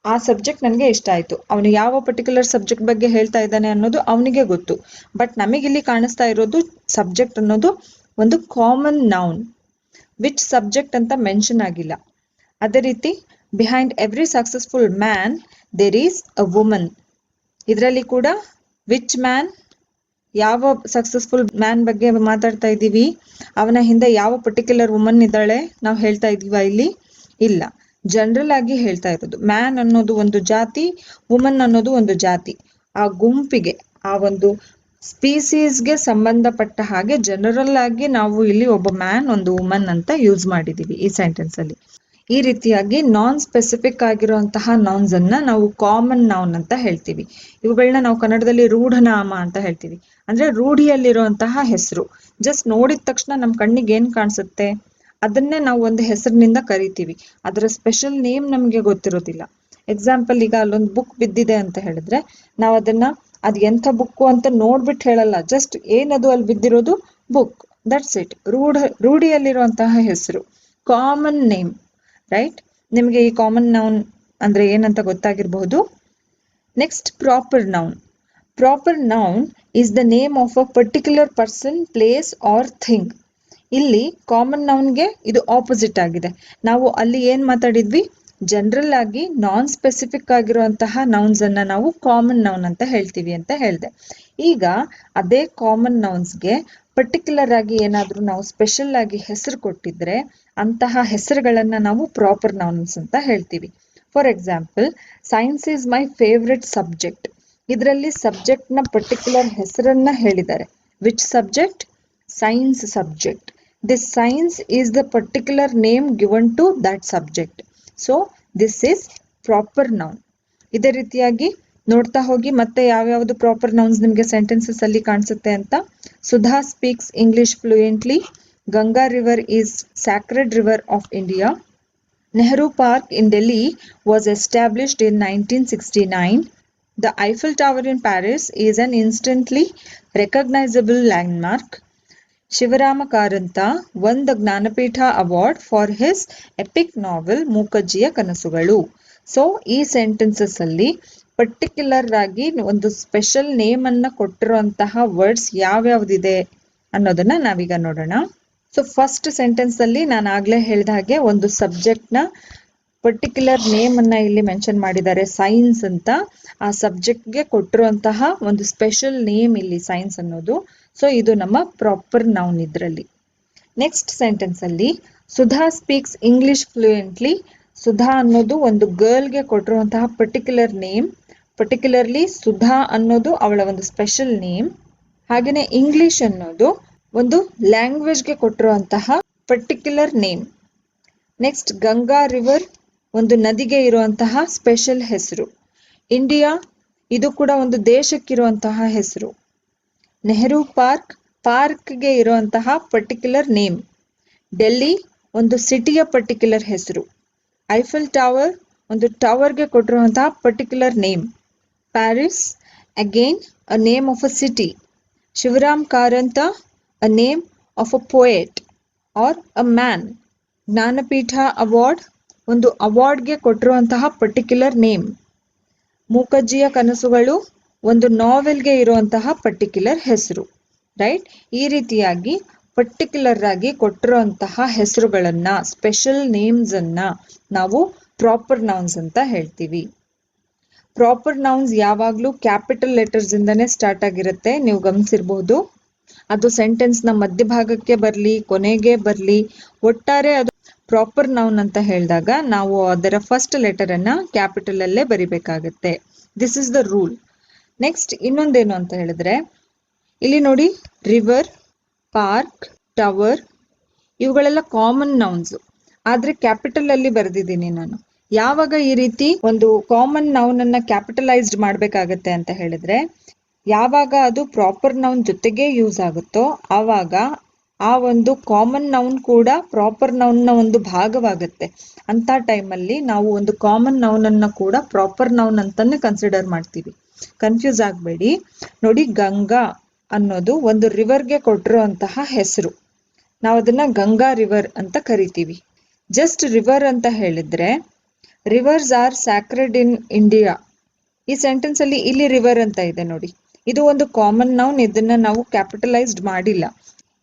ಆ subject ನನಗೆ ಇಷ್ಟ ಆಯ್ತು. ಅವನು ಯಾವ ಪರ್ಟಿಕ್ಯುಲರ್ ಸಬ್ಜೆಕ್ಟ್ ಬಗ್ಗೆ ಹೇಳ್ತಾ ಇದ್ದಾನೆ ಅನ್ನೋದು ಅವನಿಗೆ ಗೊತ್ತು, ಬಟ್ ನಮಗಿಲ್ಲಿ ಕಾಣಿಸ್ತಾ ಇರೋದು ಸಬ್ಜೆಕ್ಟ್ ಅನ್ನೋದು ಒಂದು ಕಾಮನ್ ನೌನ್. ವಿಚ್ ಸಬ್ಜೆಕ್ಟ್ ಅಂತ ಮೆನ್ಷನ್ ಆಗಿಲ್ಲ. ಅದೇ ರೀತಿ behind every successful man there is a woman. ಇದರಲ್ಲಿ ಕೂಡ ವಿಚ್ ಮ್ಯಾನ್, ಯಾವ ಸಕ್ಸಸ್ಫುಲ್ ಮ್ಯಾನ್ ಬಗ್ಗೆ ಮಾತಾಡ್ತಾ ಇದ್ದೀವಿ, ಅವನ ಹಿಂದೆ ಯಾವ ಪರ್ಟಿಕ್ಯುಲರ್ ವುಮನ್ ಇದ್ದಾಳೆ ನಾವು ಹೇಳ್ತಾ ಇದೀವ ಇಲ್ಲಿ? ಇಲ್ಲ, ಜನರಲ್ ಆಗಿ ಹೇಳ್ತಾ ಇರೋದು. ಮ್ಯಾನ್ ಅನ್ನೋದು ಒಂದು ಜಾತಿ, ವುಮನ್ ಅನ್ನೋದು ಒಂದು ಜಾತಿ. ಆ ಗುಂಪಿಗೆ, ಆ ಒಂದು ಸ್ಪೀಸೀಸ್ಗೆ ಸಂಬಂಧಪಟ್ಟ ಹಾಗೆ ಜನರಲ್ ಆಗಿ ನಾವು ಇಲ್ಲಿ ಒಬ್ಬ ಮ್ಯಾನ್ ಒಂದು ವುಮನ್ ಅಂತ ಯೂಸ್ ಮಾಡಿದೀವಿ ಈ ಸೆಂಟೆನ್ಸ್ ಅಲ್ಲಿ. ಈ ರೀತಿಯಾಗಿ ನಾನ್ ಸ್ಪೆಸಿಫಿಕ್ ಆಗಿರುವಂತಹ ನೌನ್ಸ್ ಅನ್ನ ನಾವು ಕಾಮನ್ ನೌನ್ ಅಂತ ಹೇಳ್ತೀವಿ. ಇವುಗಳನ್ನ ನಾವು ಕನ್ನಡದಲ್ಲಿ ರೂಢನಾಮ ಅಂತ ಹೇಳ್ತೀವಿ. ಅಂದ್ರೆ ರೂಢಿಯಲ್ಲಿರುವಂತಹ ಹೆಸರು. ಜಸ್ಟ್ ನೋಡಿದ ತಕ್ಷಣ ನಮ್ ಕಣ್ಣಿಗೆ ಏನ್ ಕಾಣಿಸುತ್ತೆ ಅದನ್ನೇ ನಾವು ಒಂದು ಹೆಸರಿನಿಂದ ಕರಿತೀವಿ. ಅದರ ಸ್ಪೆಷಲ್ ನೇಮ್ ನಮ್ಗೆ ಗೊತ್ತಿರೋದಿಲ್ಲ. ಎಕ್ಸಾಂಪಲ್, ಈಗ ಅಲ್ಲೊಂದು ಬುಕ್ ಬಿದ್ದಿದೆ ಅಂತ ಹೇಳಿದ್ರೆ ನಾವು ಅದನ್ನ ಅದ್ ಎಂಥ ಬುಕ್ಕು ಅಂತ ನೋಡ್ಬಿಟ್ಟು ಹೇಳಲ್ಲ, ಜಸ್ಟ್ ಏನದು ಅಲ್ಲಿ ಬಿದ್ದಿರೋದು ಬುಕ್, ದಟ್ಸ್ ಇಟ್. ರೂಢಿಯಲ್ಲಿರುವಂತಹ ಹೆಸರು, ಕಾಮನ್ ನೇಮ್, ರೈಟ್? ನಿಮ್ಗೆ ಈ ಕಾಮನ್ ನೌನ್ ಅಂದ್ರೆ ಏನಂತ ಗೊತ್ತಾಗಿರ್ಬಹುದು. Next, proper noun. Proper noun is the name of a particular person, place or thing. ಇಲ್ಲಿ ಕಾಮನ್ ನೌನ್ಗೆ ಇದು ಆಪೋಸಿಟ್ ಆಗಿದೆ. ನಾವು ಅಲ್ಲಿ ಏನ್ ಮಾತಾಡಿದ್ವಿ, ಜನರಲ್ ಆಗಿ ನಾನ್ ಸ್ಪೆಸಿಫಿಕ್ ಆಗಿರುವಂತಹ ನೌನ್ಸ್ ಅನ್ನ ನಾವು ಕಾಮನ್ ನೌನ್ ಅಂತ ಹೇಳ್ತೀವಿ ಅಂತ ಹೇಳಿದೆ. ಈಗ ಅದೇ ಕಾಮನ್ ನೌನ್ಸ್ಗೆ ಪರ್ಟಿಕ್ಯುಲರ್ ಆಗಿ ಏನಾದ್ರೂ ನಾವು ಸ್ಪೆಷಲ್ ಆಗಿ ಹೆಸರು ಕೊಟ್ಟಿದ್ರೆ ಅಂತಹ ಹೆಸರುಗಳನ್ನ ನಾವು ಪ್ರಾಪರ್ ನೌನ್ಸ್ ಅಂತ ಹೇಳ್ತೀವಿ. For example, science is my favourite subject. ಇದರಲ್ಲಿ ಸಬ್ಜೆಕ್ಟ್ ನ ಪರ್ಟಿಕ್ಯುಲರ್ ಹೆಸರನ್ನ ಹೇಳಿದ್ದಾರೆ. Which subject? Science subject. This science is the particular name given to that subject. So this is proper noun. ಇದೇ ರೀತಿಯಾಗಿ ನೋಡ್ತಾ ಹೋಗಿ ಮತ್ತೆ ಯಾವ್ಯಾವುದು ಪ್ರಾಪರ್ ನೌನ್ಸ್ ನಿಮ್ಗೆ ಸೆಂಟೆನ್ಸಸ್ ಅಲ್ಲಿ ಕಾಣಿಸುತ್ತೆ ಅಂತ. Sudha speaks English fluently. Ganga river is sacred river of India. Nehru Park in Delhi was established in 1969. The Eiffel Tower in Paris is an instantly recognizable landmark. Shivarama Karanth won the Jnanpith award for his epic novel Mookajjiya Kanasugalu. So ಈ sentences ಅಲ್ಲಿ particular ಆಗಿ ಒಂದು special name ಅನ್ನ ಕೊಟ್ಟಿರುವಂತಹ words ಯಾವ್ಯಾವ್ದಿದೆ ಅನ್ನೋದನ್ನ ನಾವೀಗ ನೋಡೋಣ. So first sentence ಅಲ್ಲಿ ನಾನು ಆಗ್ಲೇ ಹೇಳಿದ ಹಾಗೆ ಒಂದು ಸಬ್ಜೆಕ್ಟ್ ನ ಪರ್ಟಿಕ್ಯುಲರ್ ನೇಮ್ ಅನ್ನ ಇಲ್ಲಿ ಮೆನ್ಷನ್ ಮಾಡಿದ್ದಾರೆ, ಸೈನ್ಸ್ ಅಂತ. ಆ ಸಬ್ಜೆಕ್ಟ್ಗೆ ಕೊಟ್ಟಿರುವಂತಹ ಒಂದು ಸ್ಪೆಷಲ್ ನೇಮ್ ಇಲ್ಲಿ ಸೈನ್ಸ್ ಅನ್ನೋದು. ಸೊ ಇದು ನಮ್ಮ ಪ್ರಾಪರ್ ನೌನ್ ಇದರಲ್ಲಿ. ನೆಕ್ಸ್ಟ್ ಸೆಂಟೆನ್ಸ್ ಅಲ್ಲಿ Sudha speaks English fluently. Sudha ಅನ್ನೋದು ಒಂದು ಗರ್ಲ್ಗೆ ಕೊಟ್ಟಿರುವಂತಹ ಪರ್ಟಿಕ್ಯುಲರ್ ನೇಮ್. ಪರ್ಟಿಕ್ಯುಲರ್ಲಿ ಸುಧಾ ಅನ್ನೋದು ಅವಳ ಒಂದು ಸ್ಪೆಷಲ್ ನೇಮ್. ಹಾಗೇನೆ ಇಂಗ್ಲಿಷ್ ಅನ್ನೋದು ಒಂದು ಲ್ಯಾಂಗ್ವೇಜ್ಗೆ ಕೊಟ್ಟಿರುವಂತಹ particular name. Next, Ganga river ಒಂದು ನದಿಗೆ ಇರುವಂತಹ ಸ್ಪೆಷಲ್ ಹೆಸರು. ಇಂಡಿಯಾ ಇದು ಕೂಡ ಒಂದು ದೇಶಕ್ಕಿರುವಂತಹ ಹೆಸರು. ನೆಹರು ಪಾರ್ಕ್ ಪಾರ್ಕ್ಗೆ ಇರುವಂತಹ ಪರ್ಟಿಕ್ಯುಲರ್ ನೇಮ್. ಡೆಲ್ಲಿ ಒಂದು ಸಿಟಿಯ ಪರ್ಟಿಕ್ಯುಲರ್ ಹೆಸರು. ಐಫೆಲ್ ಟವರ್ ಒಂದು ಟವರ್ಗೆ ಕೊಟ್ಟಿರುವಂತಹ particular name. Paris, again a name of a city. Shivaram Karanta, a name of a poet or a man. Jnanpith award ಒಂದು ಅವಾರ್ಡ್ಗೆ ಕೊಟ್ಟಿರುವಂತಹ ಪರ್ಟಿಕ್ಯುಲರ್ ನೇಮ್. ಮೂಕಜ್ಜಿಯ ಕನಸುಗಳು ಒಂದು ನಾವೆಲ್ಗೆ ಇರುವಂತಹ ಪರ್ಟಿಕ್ಯುಲರ್ ಹೆಸರು. ರೈಟ್? ಈ ರೀತಿಯಾಗಿ ಪರ್ಟಿಕ್ಯುಲರ್ ಆಗಿ ಕೊಟ್ಟಿರುವಂತಹ ಹೆಸರುಗಳನ್ನ, ಸ್ಪೆಷಲ್ ನೇಮ್ಸ್ ಅನ್ನ ನಾವು ಪ್ರಾಪರ್ ನೌನ್ಸ್ ಅಂತ ಹೇಳ್ತೀವಿ. ಪ್ರಾಪರ್ ನೌನ್ಸ್ ಯಾವಾಗ್ಲೂ ಕ್ಯಾಪಿಟಲ್ ಲೆಟರ್ಸ್ ಇಂದಾನೆ ಸ್ಟಾರ್ಟ್ ಆಗಿರುತ್ತೆ. ನೀವು ಗಮನಿಸಿರ್ಬಹುದು. ಅದು ಸೆಂಟೆನ್ಸ್ ನ ಮಧ್ಯಭಾಗಕ್ಕೆ ಬರ್ಲಿ, ಕೊನೆಗೆ ಬರ್ಲಿ, ಒಟ್ಟಾರೆ ಅದು ಪ್ರಾಪರ್ ನೌನ್ ಅಂತ ಹೇಳಿದಾಗ ನಾವು ಅದರ ಫಸ್ಟ್ ಲೆಟರ್ ಅನ್ನ ಕ್ಯಾಪಿಟಲ್ ಅಲ್ಲೇ ಬರಿಬೇಕಾಗತ್ತೆ. This is the rule. Next ಇನ್ನೊಂದೇನು ಅಂತ ಹೇಳಿದ್ರೆ, ಇಲ್ಲಿ ನೋಡಿ, ರಿವರ್, ಪಾರ್ಕ್, ಟವರ್ ಇವುಗಳೆಲ್ಲ ಕಾಮನ್ ನೌನ್ಸ್. ಆದ್ರೆ ಕ್ಯಾಪಿಟಲ್ ಅಲ್ಲಿ ಬರೆದಿದ್ದೀನಿ ನಾನು. ಯಾವಾಗ ಈ ರೀತಿ ಒಂದು ಕಾಮನ್ ನೌನ್ ಅನ್ನ ಕ್ಯಾಪಿಟಲೈಸ್ಡ್ ಮಾಡ್ಬೇಕಾಗತ್ತೆ ಅಂತ ಹೇಳಿದ್ರೆ, ಯಾವಾಗ ಅದು ಪ್ರಾಪರ್ ನೌನ್ ಜೊತೆಗೆ ಯೂಸ್ ಆಗುತ್ತೋ ಆವಾಗ ಆ ಒಂದು ಕಾಮನ್ ನೌನ್ ಕೂಡ ಪ್ರಾಪರ್ ನೌನ್ ನ ಒಂದು ಭಾಗವಾಗುತ್ತೆ. ಅಂತ ಟೈಮಲ್ಲಿ ನಾವು ಒಂದು ಕಾಮನ್ ನೌನ್ ಅನ್ನ ಕೂಡ ಪ್ರಾಪರ್ ನೌನ್ ಅಂತಾನೆ ಕನ್ಸಿಡರ್ ಮಾಡ್ತೀವಿ. ಕನ್ಫ್ಯೂಸ್ ಆಗ್ಬೇಡಿ. ನೋಡಿ, ಗಂಗಾ ಅನ್ನೋದು ಒಂದು ರಿವರ್ಗೆ ಕೊಟ್ಟಿರುವಂತಹ ಹೆಸರು. ನಾವು ಅದನ್ನ ಗಂಗಾ ರಿವರ್ ಅಂತ ಕರಿತೀವಿ. ಜಸ್ಟ್ ರಿವರ್ ಅಂತ ಹೇಳಿದ್ರೆ, reverse R sacred in India. ಈ ಸೆಂಟೆನ್ಸ್ ಅಲ್ಲಿ ಇಲ್ಲಿ ರಿವರ್ ಅಂತ ಇದೆ ನೋಡಿ. ಇದು ಒಂದು ಕಾಮನ್ ನೌನ್. ಇದನ್ನ ನಾವು ಕ್ಯಾಪಿಟಲೈಸ್ಡ್ ಮಾಡಿಲ್ಲ.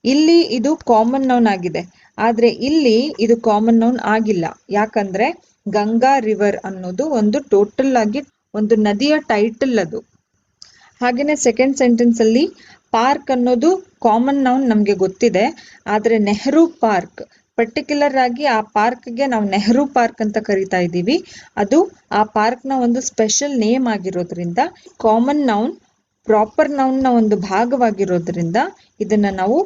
ಇಲ್ಲಿ ಇದು ಕಾಮನ್ ನೌನ್ ಆಗಿದೆ, ಆದ್ರೆ ಇಲ್ಲಿ ಇದು ಕಾಮನ್ ನೌನ್ ಆಗಿಲ್ಲ. ಯಾಕಂದ್ರೆ ಗಂಗಾ ರಿವರ್ ಅನ್ನೋದು ಒಂದು ಟೋಟಲ್ ಆಗಿ ಒಂದು ನದಿಯ ಟೈಟಲ್ ಅದು. ಹಾಗೇನೆ ಸೆಕೆಂಡ್ ಸೆಂಟೆನ್ಸ್ ಅಲ್ಲಿ ಪಾರ್ಕ್ ಅನ್ನೋದು ಕಾಮನ್ ನೌನ್ ನಮ್ಗೆ ಗೊತ್ತಿದೆ. ಆದ್ರೆ ನೆಹರು ಪಾರ್ಕ್, ಪರ್ಟಿಕ್ಯುಲರ್ ಆಗಿ ಆ ಪಾರ್ಕ್ಗೆ ನಾವು ನೆಹರು ಪಾರ್ಕ್ ಅಂತ ಕರಿತಾ ಇದ್ದೀವಿ. ಅದು ಆ ಪಾರ್ಕ್ ನ ಒಂದು ಸ್ಪೆಷಲ್ ನೇಮ್ ಆಗಿರೋದ್ರಿಂದ, ಕಾಮನ್ ನೌನ್ ಪ್ರಾಪರ್ ನೌನ್ ನ ಒಂದು ಭಾಗವಾಗಿರೋದ್ರಿಂದ ಇದನ್ನ ನಾವು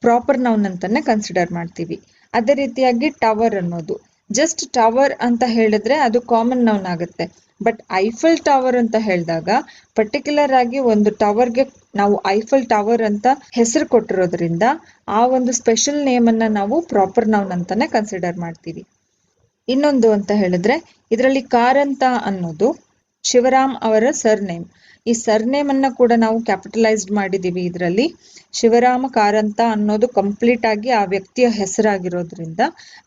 ಪ್ರಾಪರ್ ನೌನ್ ಅಂತಾನೆ ಕನ್ಸಿಡರ್ ಮಾಡ್ತೀವಿ. ಅದೇ ರೀತಿಯಾಗಿ ಟವರ್ ಅನ್ನೋದು, ಜಸ್ಟ್ ಟವರ್ ಅಂತ ಹೇಳಿದ್ರೆ ಅದು ಕಾಮನ್ ನೌನ್ ಆಗುತ್ತೆ. ಬಟ್ ಐಫಲ್ ಟವರ್ ಅಂತ ಹೇಳಿದಾಗ ಪರ್ಟಿಕ್ಯುಲರ್ ಆಗಿ ಒಂದು ಟವರ್ಗೆ ನಾವು ಐಫಲ್ ಟವರ್ ಅಂತ ಹೆಸರು ಕೊಟ್ಟಿರೋದ್ರಿಂದ ಆ ಒಂದು ಸ್ಪೆಷಲ್ ನೇಮ್ ಅನ್ನ ನಾವು ಪ್ರಾಪರ್ ನೌನ್ ಅಂತಾನೆ ಕನ್ಸಿಡರ್ ಮಾಡ್ತೀವಿ. ಇನ್ನೊಂದು ಅಂತ ಹೇಳಿದ್ರೆ, ಇದರಲ್ಲಿ ಕಾರಂತ ಅನ್ನೋದು ಶಿವರಾಮ್ ಅವರ ಸರ್ನೇಮ್. ಈ ಸರ್ನೇಮ್ ಅನ್ನ ಕೂಡ ನಾವು ಕ್ಯಾಪಿಟಲೈಸ್ಡ್ ಮಾಡಿದೀವಿ. ಇದರಲ್ಲಿ ಶಿವರಾಮ ಕಾರಂತ ಅನ್ನೋದು ಕಂಪ್ಲೀಟ್ ಆಗಿ ಆ ವ್ಯಕ್ತಿಯ ಹೆಸರಾಗಿರೋದ್ರಿಂದ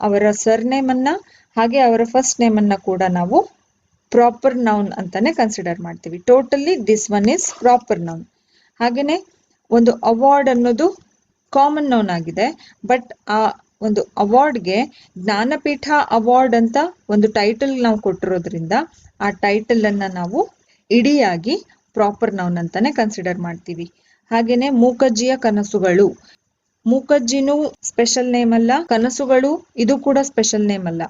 ಅವರ ಸರ್ನೇಮ್ ಅನ್ನ ಹಾಗೆ ಅವರ ಫಸ್ಟ್ ನೇಮ್ ಅನ್ನ ಕೂಡ ನಾವು ಪ್ರಾಪರ್ ನೌನ್ ಅಂತಾನೆ ಕನ್ಸಿಡರ್ ಮಾಡ್ತೀವಿ. Totally this one is proper noun. ಹಾಗೇನೆ ಒಂದು ಅವಾರ್ಡ್ ಅನ್ನೋದು ಕಾಮನ್ ನೌನ್ ಆಗಿದೆ. ಬಟ್ ಆ ಒಂದು ಅವಾರ್ಡ್ಗೆ ಜ್ಞಾನಪೀಠ ಅವಾರ್ಡ್ ಅಂತ ಒಂದು ಟೈಟಲ್ ನಾವು ಕೊಟ್ಟಿರೋದ್ರಿಂದ ಆ ಟೈಟಲ್ ಅನ್ನ ನಾವು ಇಡಿಯಾಗಿ ಪ್ರಾಪರ್ ನೌನ್ ಅಂತಾನೆ ಕನ್ಸಿಡರ್ ಮಾಡ್ತೀವಿ. ಹಾಗೇನೆ ಮೂಕಜ್ಜಿಯ ಕನಸುಗಳು, ಮೂಕಜ್ಜಿನೂ ಸ್ಪೆಷಲ್ ನೇಮ್ ಅಲ್ಲ, ಕನಸುಗಳು ಇದು ಕೂಡ ಸ್ಪೆಷಲ್ ನೇಮ್ ಅಲ್ಲ.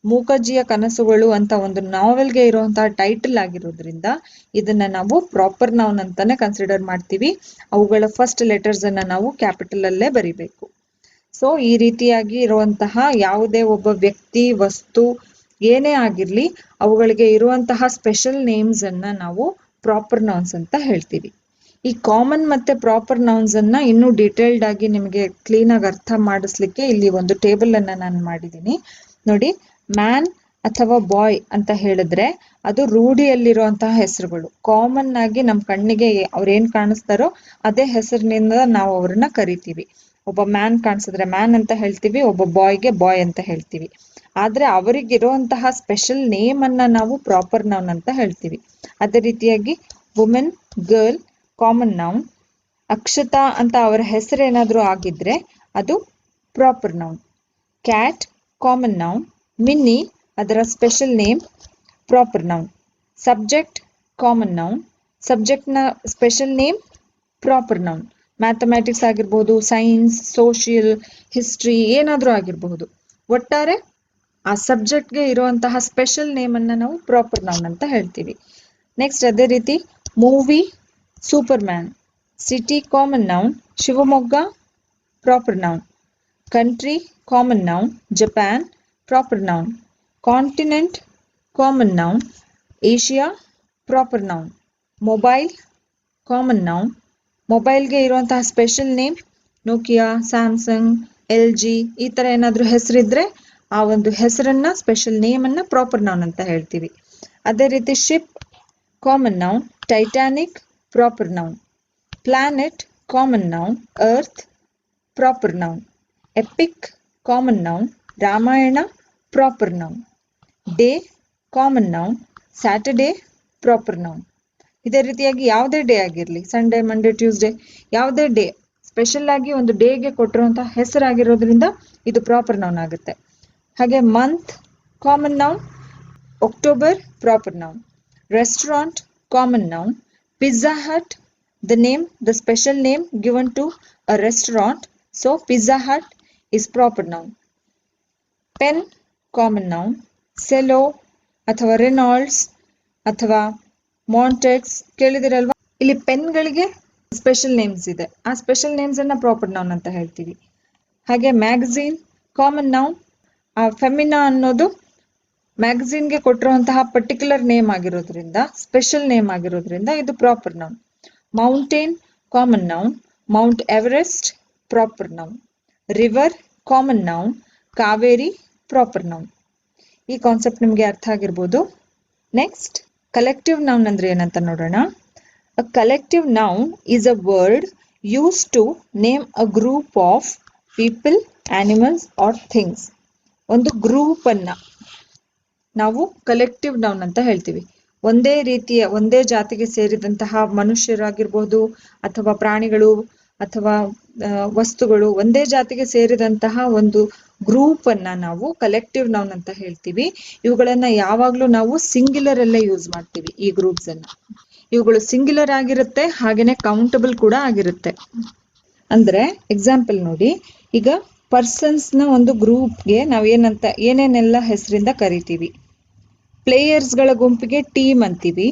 ಮೂಕಜ್ಜಿಯ ಕನಸುಗಳು ಅಂತ ಒಂದು ನಾವೆಲ್ಗೆ ಇರುವಂತಹ ಟೈಟಲ್ ಆಗಿರೋದ್ರಿಂದ ಇದನ್ನ ನಾವು ಪ್ರಾಪರ್ ನೌನ್ ಅಂತಾನೆ ಕನ್ಸಿಡರ್ ಮಾಡ್ತೀವಿ. ಅವುಗಳ ಫಸ್ಟ್ ಲೆಟರ್ಸ್ ಅನ್ನ ನಾವು ಕ್ಯಾಪಿಟಲ್ ಅಲ್ಲೇ ಬರಿಬೇಕು. ಸೊ ಈ ರೀತಿಯಾಗಿ ಇರುವಂತಹ ಯಾವುದೇ ಒಬ್ಬ ವ್ಯಕ್ತಿ, ವಸ್ತು ಏನೇ ಆಗಿರ್ಲಿ, ಅವುಗಳಿಗೆ ಇರುವಂತಹ ಸ್ಪೆಷಲ್ ನೇಮ್ಸ್ ಅನ್ನ ನಾವು ಪ್ರಾಪರ್ ನೌನ್ಸ್ ಅಂತ ಹೇಳ್ತೀವಿ. ಈ ಕಾಮನ್ ಮತ್ತೆ ಪ್ರಾಪರ್ ನೌನ್ಸ್ ಅನ್ನ ಇನ್ನೂ ಡೀಟೇಲ್ಡ್ ಆಗಿ ನಿಮಗೆ ಕ್ಲೀನ್ ಆಗಿ ಅರ್ಥ ಮಾಡಿಸ್ಲಿಕ್ಕೆ ಇಲ್ಲಿ ಒಂದು ಟೇಬಲ್ ಅನ್ನ ನಾನು ಮಾಡಿದ್ದೀನಿ ನೋಡಿ. ಮ್ಯಾನ್ ಅಥವಾ ಬಾಯ್ ಅಂತ ಹೇಳಿದ್ರೆ ಅದು ರೂಢಿಯಲ್ಲಿರುವಂತಹ ಹೆಸರುಗಳು. ಕಾಮನ್ ಆಗಿ ನಮ್ಮ ಕಣ್ಣಿಗೆ ಅವ್ರೇನ್ ಕಾಣಿಸ್ತಾರೋ ಅದೇ ಹೆಸರಿನಿಂದ ನಾವು ಅವ್ರನ್ನ ಕರಿತೀವಿ. ಒಬ್ಬ ಮ್ಯಾನ್ ಕಾಣಿಸಿದ್ರೆ ಮ್ಯಾನ್ ಅಂತ ಹೇಳ್ತೀವಿ, ಒಬ್ಬ ಬಾಯ್ಗೆ ಬಾಯ್ ಅಂತ ಹೇಳ್ತೀವಿ. ಆದ್ರೆ ಅವರಿಗಿರುವಂತಹ ಸ್ಪೆಷಲ್ ನೇಮ್ ಅನ್ನ ನಾವು ಪ್ರಾಪರ್ ನೌನ್ ಅಂತ ಹೇಳ್ತೀವಿ. ಅದೇ ರೀತಿಯಾಗಿ women, girl common noun. Akshata ಅಂತ ಅವರ ಹೆಸರು ಏನಾದ್ರೂ ಆಗಿದ್ರೆ ಅದು proper noun. Cat common noun. Minnie ಅದರ special name proper noun. Subject common noun. Subject ನ special name proper noun. Mathematics ಆಗಿರ್ಬೋದು, ಸೈನ್ಸ್, ಸೋಷಿಯಲ್, ಹಿಸ್ಟ್ರಿ ಏನಾದ್ರೂ ಆಗಿರಬಹುದು. ಒಟ್ಟಾರೆ ಆ ಸಬ್ಜೆಕ್ಟ್ಗೆ ಇರುವಂತಹ ಸ್ಪೆಷಲ್ ನೇಮ್ ಅನ್ನ ನಾವು ಪ್ರಾಪರ್ ನೌನ್ ಅಂತ ಹೇಳ್ತೀವಿ. ನೆಕ್ಸ್ಟ್ ಅದೇ ರೀತಿ movie Superman. City common noun. Shivamogga proper noun. Country common noun. Japan proper noun. Continent common noun. Asia proper noun. Mobile common noun. ಮೊಬೈಲ್ಗೆ ಇರುವಂತಹ special name Nokia, Samsung, LG ಈ ತರ ಏನಾದ್ರೂ ಹೆಸರಿದ್ರೆ ಆ ಒಂದು ಹೆಸರನ್ನ ಸ್ಪೆಷಲ್ ನೇಮ್ ಅನ್ನ ಪ್ರಾಪರ್ ನೌನ್ ಅಂತ ಹೇಳ್ತೀವಿ. ಅದೇ ರೀತಿ ship common noun, Titanic proper noun, planet common noun, earth proper noun, EPIC common noun, Ramayana proper noun, day common noun, Saturday proper noun. ಇದೇ ರೀತಿಯಾಗಿ ಯಾವುದೇ ಡೇ ಆಗಿರಲಿ, ಸಂಡೇ, ಮಂಡೇ, ಟ್ಯೂಸ್ಡೇ, ಯಾವುದೇ ಡೇ ಸ್ಪೆಷಲ್ ಆಗಿ ಒಂದು ಡೇಗೆ ಕೊಟ್ಟಿರುವಂತಹ ಹೆಸರಾಗಿರೋದ್ರಿಂದ ಇದು ಪ್ರಾಪರ್ ನೌನ್ ಆಗುತ್ತೆ. ಹಾಗೆ month common noun, October proper noun, restaurant common noun, pizza hut the name, the special name given to a restaurant, so Pizza Hut is proper noun. Pen common noun, cello ಅಥವಾ Reynolds ಅಥವಾ ಮಾಂಟೆಕ್ಸ್ ಕೇಳಿದಿರಲ್ವಾ, ಇಲ್ಲಿ ಪೆನ್ಗಳಿಗೆ special names ಇದೆ, ಆ special names ಅನ್ನ proper noun ಅಂತ ಹೇಳ್ತೀವಿ. ಹಾಗೆ magazine common noun, ಆ ಫೆಮಿನಾ ಅನ್ನೋದು ಮ್ಯಾಗಝೀನ್ಗೆ ಕೊಟ್ಟಿರುವಂತಹ ಪರ್ಟಿಕ್ಯುಲರ್ ನೇಮ್ ಆಗಿರೋದ್ರಿಂದ, ಸ್ಪೆಷಲ್ ನೇಮ್ ಆಗಿರೋದ್ರಿಂದ ಇದು proper noun. Mountain common noun, Mount Everest proper noun. River common noun, Kaveri proper noun. ಈ ಕಾನ್ಸೆಪ್ಟ್ ನಿಮಗೆ ಅರ್ಥ ಆಗಿರ್ಬೋದು. ನೆಕ್ಸ್ಟ್, ಕಲೆಕ್ಟಿವ್ ನೌನ್ ಅಂದ್ರೆ ಏನಂತ ನೋಡೋಣ. A collective noun is a word use to name a group of people, animals or things. ಒಂದು group ಅನ್ನ ನಾವು ಕಲೆಕ್ಟಿವ್ ನೌನ್ ಅಂತ ಹೇಳ್ತೀವಿ. ಒಂದೇ ರೀತಿಯ, ಒಂದೇ ಜಾತಿಗೆ ಸೇರಿದಂತಹ ಮನುಷ್ಯರಾಗಿರ್ಬೋದು ಅಥವಾ ಪ್ರಾಣಿಗಳು ಅಥವಾ ವಸ್ತುಗಳು, ಒಂದೇ ಜಾತಿಗೆ ಸೇರಿದಂತಹ ಒಂದು ಗ್ರೂಪ್ ಅನ್ನ ನಾವು ಕಲೆಕ್ಟಿವ್ ನೌನ್ ಅಂತ ಹೇಳ್ತೀವಿ. ಇವುಗಳನ್ನ ಯಾವಾಗ್ಲೂ ನಾವು ಸಿಂಗ್ಯುಲರ್ ಅಲ್ಲೇ ಯೂಸ್ ಮಾಡ್ತೀವಿ. ಈ ಗ್ರೂಪ್ಸ್ ಅನ್ನ ಇವುಗಳು ಸಿಂಗ್ಯುಲರ್ ಆಗಿರುತ್ತೆ, ಹಾಗೇನೆ ಕೌಂಟಬಲ್ ಕೂಡ ಆಗಿರುತ್ತೆ. ಅಂದ್ರೆ ಎಕ್ಸಾಂಪಲ್ ನೋಡಿ, ಈಗ ಪರ್ಸನ್ಸ್ ನ ಒಂದು ಗ್ರೂಪ್ಗೆ ನಾವು ಏನೇನೆಲ್ಲ ಹೆಸರಿಂದ ಕರಿತೀವಿ. ಪ್ಲೇಯರ್ಸ್ಗಳ ಗುಂಪಿಗೆ ಟೀಮ್ ಅಂತೀವಿ.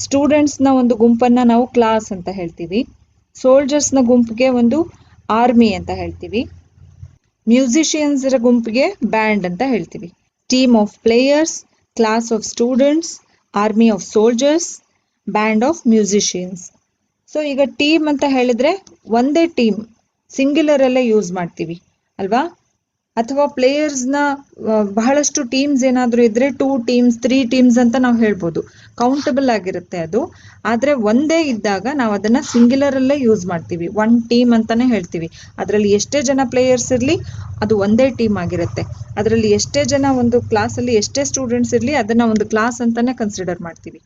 ಸ್ಟೂಡೆಂಟ್ಸ್ನ ಒಂದು ಗುಂಪನ್ನ ನಾವು ಕ್ಲಾಸ್ ಅಂತ ಹೇಳ್ತೀವಿ. ಸೋಲ್ಜರ್ಸ್ನ ಗುಂಪಿಗೆ ಒಂದು ಆರ್ಮಿ ಅಂತ ಹೇಳ್ತೀವಿ. ಮ್ಯೂಸಿಷಿಯನ್ಸ್ರ ಗುಂಪಿಗೆ ಬ್ಯಾಂಡ್ ಅಂತ ಹೇಳ್ತೀವಿ. Team of players, class of students, army of soldiers, band of musicians. So ಈಗ ಟೀಮ್ ಅಂತ ಹೇಳಿದ್ರೆ ಒಂದೇ ಟೀಮ್, ಸಿಂಗ್ಯುಲರ್ ಅಲ್ಲೇ ಯೂಸ್ ಮಾಡ್ತೀವಿ ಅಲ್ವಾ. ಅಥವಾ ಪ್ಲೇಯರ್ಸ್ನ ಬಹಳಷ್ಟು ಟೀಮ್ಸ್ ಏನಾದರೂ ಇದ್ರೆ 2 ಟೀಮ್ಸ್ 3 ಟೀಮ್ಸ್ ಅಂತ ನಾವು ಹೇಳ್ಬೋದು, ಕೌಂಟಬಲ್ ಆಗಿರುತ್ತೆ ಅದು. ಆದ್ರೆ ಒಂದೇ ಇದ್ದಾಗ ನಾವು ಅದನ್ನ ಸಿಂಗ್ಯುಲರ್ ಅಲ್ಲೇ ಯೂಸ್ ಮಾಡ್ತೀವಿ, 1 ಟೀಮ್ ಅಂತಾನೆ ಹೇಳ್ತೀವಿ. ಅದರಲ್ಲಿ ಎಷ್ಟೇ ಜನ ಪ್ಲೇಯರ್ಸ್ ಇರಲಿ ಅದು ಒಂದೇ ಟೀಮ್ ಆಗಿರುತ್ತೆ. ಅದರಲ್ಲಿ ಎಷ್ಟೇ ಜನ, ಒಂದು ಕ್ಲಾಸ್ ಅಲ್ಲಿ ಎಷ್ಟೇ ಸ್ಟೂಡೆಂಟ್ಸ್ ಇರಲಿ ಅದನ್ನ ಒಂದು ಕ್ಲಾಸ್ ಅಂತಾನೆ ಕನ್ಸಿಡರ್ ಮಾಡ್ತೀವಿ.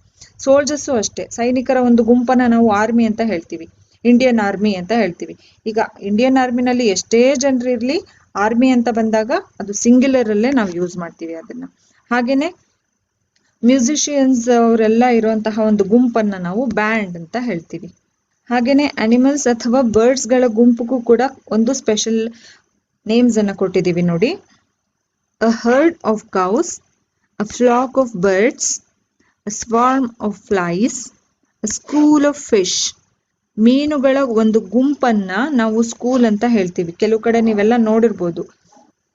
ಸೋಲ್ಜರ್ಸು ಅಷ್ಟೇ, ಸೈನಿಕರ ಒಂದು ಗುಂಪನ್ನ ನಾವು ಆರ್ಮಿ ಅಂತ ಹೇಳ್ತೀವಿ, ಇಂಡಿಯನ್ ಆರ್ಮಿ ಅಂತ ಹೇಳ್ತೀವಿ. ಈಗ ಇಂಡಿಯನ್ ಆರ್ಮಿನಲ್ಲಿ ಎಷ್ಟೇ ಜನರು ಇರಲಿ, ಆರ್ಮಿ ಅಂತ ಬಂದಾಗ ಅದು ಸಿಂಗ್ಯುಲರ್ ಅಲ್ಲೇ ನಾವು ಯೂಸ್ ಮಾಡ್ತೀವಿ ಅದನ್ನ. ಹಾಗೇನೆ ಮ್ಯೂಸಿಷಿಯನ್ಸ್ ಅವರೆಲ್ಲ ಇರುವಂತಹ ಒಂದು ಗುಂಪನ್ನ ನಾವು ಬ್ಯಾಂಡ್ ಅಂತ ಹೇಳ್ತೀವಿ. ಹಾಗೇನೆ ಅನಿಮಲ್ಸ್ ಅಥವಾ ಬರ್ಡ್ಸ್ ಗಳ ಗುಂಪಿಗೂ ಕೂಡ ಒಂದು ಸ್ಪೆಷಲ್ ನೇಮ್ಸ್ ಅನ್ನ ಕೊಟ್ಟಿದ್ದೀವಿ ನೋಡಿ. A herd of cows, a flock of birds, a swarm of flies, a school of fish. ಮೀನುಗಳ ಒಂದು ಗುಂಪನ್ನ ನಾವು ಸ್ಕೂಲ್ ಅಂತ ಹೇಳ್ತೀವಿ. ಕೆಲವು ಕಡೆ ನೀವೆಲ್ಲ ನೋಡಿರ್ಬೋದು,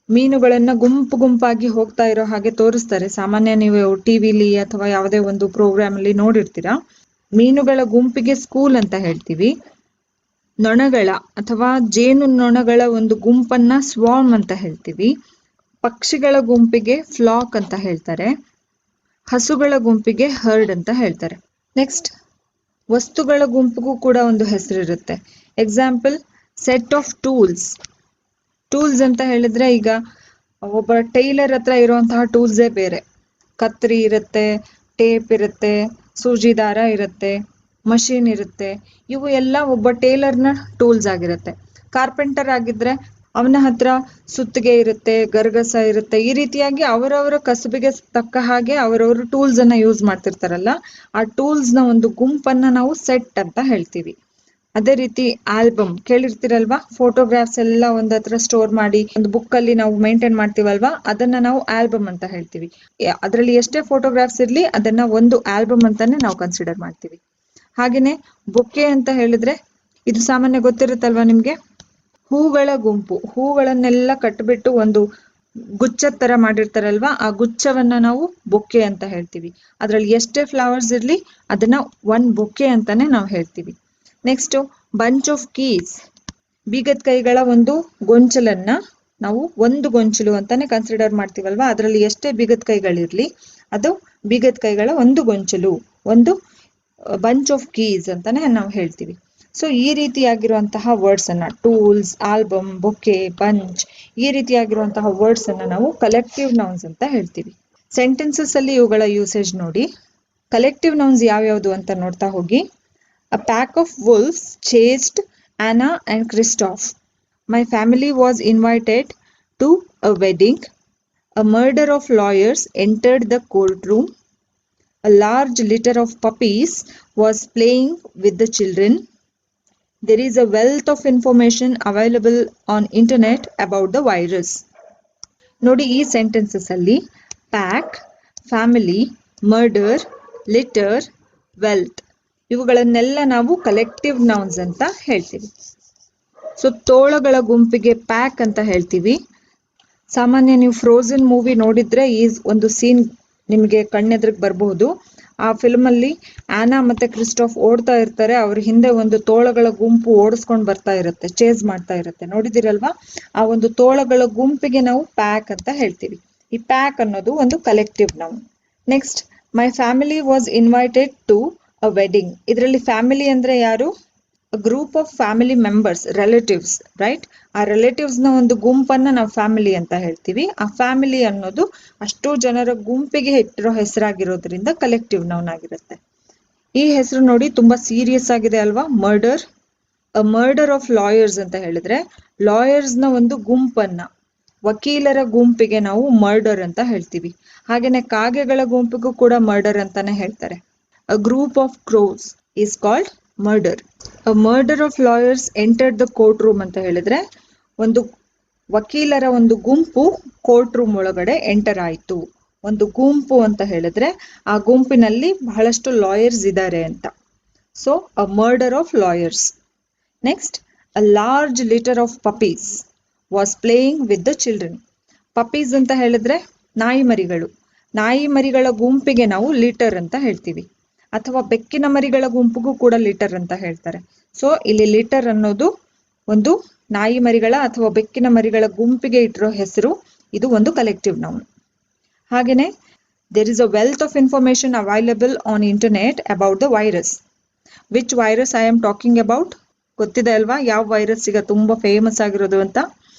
ಮೀನುಗಳನ್ನ ಗುಂಪು ಗುಂಪಾಗಿ ಹೋಗ್ತಾ ಇರೋ ಹಾಗೆ ತೋರಿಸ್ತಾರೆ. ಸಾಮಾನ್ಯ ನೀವು ಟಿವಿಲಿ ಅಥವಾ ಯಾವುದೇ ಒಂದು ಪ್ರೋಗ್ರಾಮ್ ಅಲ್ಲಿ ನೋಡಿರ್ತೀರಾ. ಮೀನುಗಳ ಗುಂಪಿಗೆ ಸ್ಕೂಲ್ ಅಂತ ಹೇಳ್ತೀವಿ. ನೊಣಗಳ ಅಥವಾ ಜೇನು ನೊಣಗಳ ಒಂದು ಗುಂಪನ್ನ ಸ್ವಾರ್ಮ್ ಅಂತ ಹೇಳ್ತೀವಿ. ಪಕ್ಷಿಗಳ ಗುಂಪಿಗೆ ಫ್ಲಾಕ್ ಅಂತ ಹೇಳ್ತಾರೆ. ಹಸುಗಳ ಗುಂಪಿಗೆ ಹರ್ಡ್ ಅಂತ ಹೇಳ್ತಾರೆ. ನೆಕ್ಸ್ಟ್, ವಸ್ತುಗಳ ಗುಂಪಿಗೂ ಕೂಡ ಒಂದು ಹೆಸರಿರುತ್ತೆ. Example, set of tools. Tools ಅಂತ ಹೇಳಿದ್ರೆ ಈಗ ಒಬ್ಬ ಟೈಲರ್ ಹತ್ರ ಇರುವಂತಹ ಟೂಲ್ಸೇ ಬೇರೆ. ಕತ್ರಿ ಇರುತ್ತೆ, ಟೇಪ್ ಇರುತ್ತೆ, ಸೂಜಿ ದಾರ ಇರುತ್ತೆ, ಮಷೀನ್ ಇರುತ್ತೆ. ಇವು ಎಲ್ಲ ಒಬ್ಬ ಟೇಲರ್ನ ಟೂಲ್ಸ್ ಆಗಿರುತ್ತೆ. ಕಾರ್ಪೆಂಟರ್ ಆಗಿದ್ರೆ ಅವನ ಹತ್ರ ಸುತ್ತಿಗೆ ಇರುತ್ತೆ, ಗರಗಸ ಇರುತ್ತೆ. ಈ ರೀತಿಯಾಗಿ ಅವರವರ ಕಸುಬಿಗೆ ತಕ್ಕ ಹಾಗೆ ಅವರವರು ಟೂಲ್ಸ್ ಅನ್ನ ಯೂಸ್ ಮಾಡ್ತಿರ್ತಾರಲ್ಲ, ಆ ಟೂಲ್ಸ್ ನ ಒಂದು ಗುಂಪನ್ನ ನಾವು ಸೆಟ್ ಅಂತ ಹೇಳ್ತೀವಿ. ಅದೇ ರೀತಿ ಆಲ್ಬಮ್ ಕೇಳಿರ್ತೀರಲ್ವಾ, ಫೋಟೋಗ್ರಾಫ್ಸ್ ಎಲ್ಲ ಒಂದ್ ಹತ್ರ ಸ್ಟೋರ್ ಮಾಡಿ ಒಂದು ಬುಕ್ ಅಲ್ಲಿ ನಾವು ಮೇಂಟೈನ್ ಮಾಡ್ತೀವಲ್ವಾ, ಅದನ್ನ ನಾವು ಆಲ್ಬಮ್ ಅಂತ ಹೇಳ್ತೀವಿ. ಅದರಲ್ಲಿ ಎಷ್ಟೇ ಫೋಟೋಗ್ರಾಫ್ಸ್ ಇರ್ಲಿ ಅದನ್ನ ಒಂದು ಆಲ್ಬಮ್ ಅಂತಾನೆ ನಾವು ಕನ್ಸಿಡರ್ ಮಾಡ್ತೀವಿ. ಹಾಗೇನೆ ಬೊಕ್ಕೆ ಅಂತ ಹೇಳಿದ್ರೆ ಇದು ಸಾಮಾನ್ಯ ಗೊತ್ತಿರುತ್ತಲ್ವಾ ನಿಮ್ಗೆ, ಹೂಗಳ ಗುಂಪು. ಹೂಗಳನ್ನೆಲ್ಲ ಕಟ್ಬಿಟ್ಟು ಒಂದು ಗುಚ್ಛದ ತರ ಮಾಡಿರ್ತಾರಲ್ವಾ, ಆ ಗುಚ್ಛವನ್ನ ನಾವು ಬೊಕ್ಕೆ ಅಂತ ಹೇಳ್ತೀವಿ. ಅದ್ರಲ್ಲಿ ಎಷ್ಟೇ ಫ್ಲವರ್ಸ್ ಇರ್ಲಿ ಅದನ್ನ ಒನ್ ಬೊಕ್ಕೆ ಅಂತಾನೆ ನಾವು ಹೇಳ್ತೀವಿ. Next, bunch of keys. ಬೀಗದ ಕೈಗಳ ಒಂದು ಗೊಂಚಲನ್ನ ನಾವು ಒಂದು ಗೊಂಚಲು ಅಂತಾನೆ ಕನ್ಸಿಡರ್ ಮಾಡ್ತೀವಲ್ವಾ. ಅದರಲ್ಲಿ ಎಷ್ಟೇ ಬೀಗದ ಕೈಗಳಿರ್ಲಿ ಅದು ಬೀಗದ ಕೈಗಳ ಒಂದು ಗೊಂಚಲು. ಒಂದು ಬಂಚ್ ಆಫ್ ಕೀಸ್ ಅಂತಾನೆ ನಾವು ಹೇಳ್ತೀವಿ. ಸೊ ಈ ರೀತಿಯಾಗಿರುವಂತಹ ವರ್ಡ್ಸ್ ಅನ್ನ ಟೂಲ್ಸ್, ಆಲ್ಬಮ್, ಬೊಕೆ, ಬಂಚ್, ಈ ರೀತಿಯಾಗಿರುವಂತಹ ವರ್ಡ್ಸ್ ಅನ್ನ ನಾವು ಕಲೆಕ್ಟಿವ್ ನೌನ್ಸ್ ಅಂತ ಹೇಳ್ತೀವಿ. ಸೆಂಟೆನ್ಸಸ್ ಅಲ್ಲಿ ಇವುಗಳ ಯೂಸೇಜ್ ನೋಡಿ. ಕಲೆಕ್ಟಿವ್ ನೌನ್ಸ್ ಯಾವ್ಯಾವುದು ಅಂತ ನೋಡ್ತಾ ಹೋಗಿ. A pack of wolves chased Anna and Kristoff. My family was invited to a wedding. A murder of lawyers entered the courtroom. A large litter of puppies was playing with the children. There is a wealth of information available on internet about the virus. ನೋಡಿ, ಈ sentences ಅಲ್ಲಿ pack, family, murder, litre, wealth ಇವುಗಳನ್ನೆಲ್ಲ ನಾವು collective nouns ಅಂತ ಹೇಳ್ತೀವಿ. So ತೋಳಗಳ ಗುಂಪಿಗೆ pack ಅಂತ ಹೇಳ್ತೀವಿ. ಸಾಮಾನ್ಯ ನೀವು ಫ್ರೋಝನ್ ಮೂವಿ ನೋಡಿದ್ರೆ ಈ ಒಂದು ಸೀನ್ ನಿಮಗೆ ಕಣ್ಣೆದ್ರಿಗೆ ಬರಬಹುದು. ಆ ಫಿಲ್ಮ್ ಅಲ್ಲಿ ಆನಾ ಮತ್ತೆ ಕ್ರಿಸ್ಟೋಫ್ ಓಡ್ತಾ ಇರ್ತಾರೆ, ಅವ್ರ ಹಿಂದೆ ಒಂದು ತೋಳಗಳ ಗುಂಪು ಓಡಿಸ್ಕೊಂಡು ಬರ್ತಾ ಇರುತ್ತೆ, ಚೇಸ್ ಮಾಡ್ತಾ ಇರುತ್ತೆ. ನೋಡಿದಿರಲ್ವಾ? ಆ ಒಂದು ತೋಳಗಳ ಗುಂಪಿಗೆ ನಾವು ಪ್ಯಾಕ್ ಅಂತ ಹೇಳ್ತೀವಿ. ಈ ಪ್ಯಾಕ್ ಅನ್ನೋದು ಒಂದು collective noun. Next, my family was invited to a wedding. ಇದರಲ್ಲಿ ಫ್ಯಾಮಿಲಿ ಅಂದ್ರೆ ಯಾರು? Group of family members, relatives, right? ಆ ರಿಲೇಟಿವ್ಸ್ ನ ಒಂದು ಗುಂಪನ್ನ ನಾವು ಫ್ಯಾಮಿಲಿ ಅಂತ ಹೇಳ್ತೀವಿ. ಆ ಫ್ಯಾಮಿಲಿ ಅನ್ನೋದು ಅಷ್ಟು ಜನರ ಗುಂಪಿಗೆ ಇಟ್ಟಿರೋ ಹೆಸರಾಗಿರೋದ್ರಿಂದ ಕಲೆಕ್ಟಿವ್ ನೌನ್ ಆಗಿರುತ್ತೆ. ಈ ಹೆಸರು ನೋಡಿ ತುಂಬಾ ಸೀರಿಯಸ್ ಆಗಿದೆ ಅಲ್ವಾ? Murder. A murder of lawyers ಅಂತ ಹೇಳಿದ್ರೆ ಲಾಯರ್ಸ್ ನ ಒಂದು ಗುಂಪನ್ನ, ವಕೀಲರ ಗುಂಪಿಗೆ ನಾವು ಮರ್ಡರ್ ಅಂತ ಹೇಳ್ತೀವಿ. ಹಾಗೇನೆ ಕಾಗೆಗಳ ಗುಂಪಿಗೂ ಕೂಡ ಮರ್ಡರ್ ಅಂತಾನೆ ಹೇಳ್ತಾರೆ. ಅ group of crores is called murder. A murder of lawyers entered the court room ಅಂತ ಹೇಳಿದ್ರೆ ಒಂದು ವಕೀಲರ ಒಂದು ಗುಂಪು ಕೋರ್ಟ್ ರೂಮ್ ಒಳಗಡೆ ಎಂಟರ್ ಆಯ್ತು. ಒಂದು ಗುಂಪು ಅಂತ ಹೇಳಿದ್ರೆ ಆ ಗುಂಪಿನಲ್ಲಿ ಬಹಳಷ್ಟು ಲಾಯರ್ಸ್ ಇದ್ದಾರೆ ಅಂತ. So a murder of lawyers. Next, a large litter of puppies was playing with the children. Puppies ಅಂತ ಹೇಳಿದ್ರೆ ನಾಯಿ ಮರಿಗಳು. ನಾಯಿ ಮರಿಗಳ ಗುಂಪಿಗೆ ನಾವು ಲಿಟರ್ ಅಂತ ಹೇಳ್ತೀವಿ. ಅಥವಾ ಬೆಕ್ಕಿನ ಮರಿಗಳ ಗುಂಪಿಗೂ ಕೂಡ ಲಿಟರ್ ಅಂತ ಹೇಳ್ತಾರೆ. ಸೊ ಇಲ್ಲಿ ಲಿಟರ್ ಅನ್ನೋದು ಒಂದು ನಾಯಿ ಮರಿಗಳ ಅಥವಾ ಬೆಕ್ಕಿನ ಮರಿಗಳ ಗುಂಪಿಗೆ ಇಟ್ಟಿರೋ ಹೆಸರು. ಇದು ಒಂದು ಕಲೆಕ್ಟಿವ್ ನೌನ್. ಹಾಗೇನೆ there is a wealth of information available on internet about the virus. Which virus I am talking about? ಗೊತ್ತಿದೆ ಅಲ್ವಾ ಯಾವ ವೈರಸ್ ಈಗ ತುಂಬಾ ಫೇಮಸ್ ಆಗಿರೋದು ಅಂತ?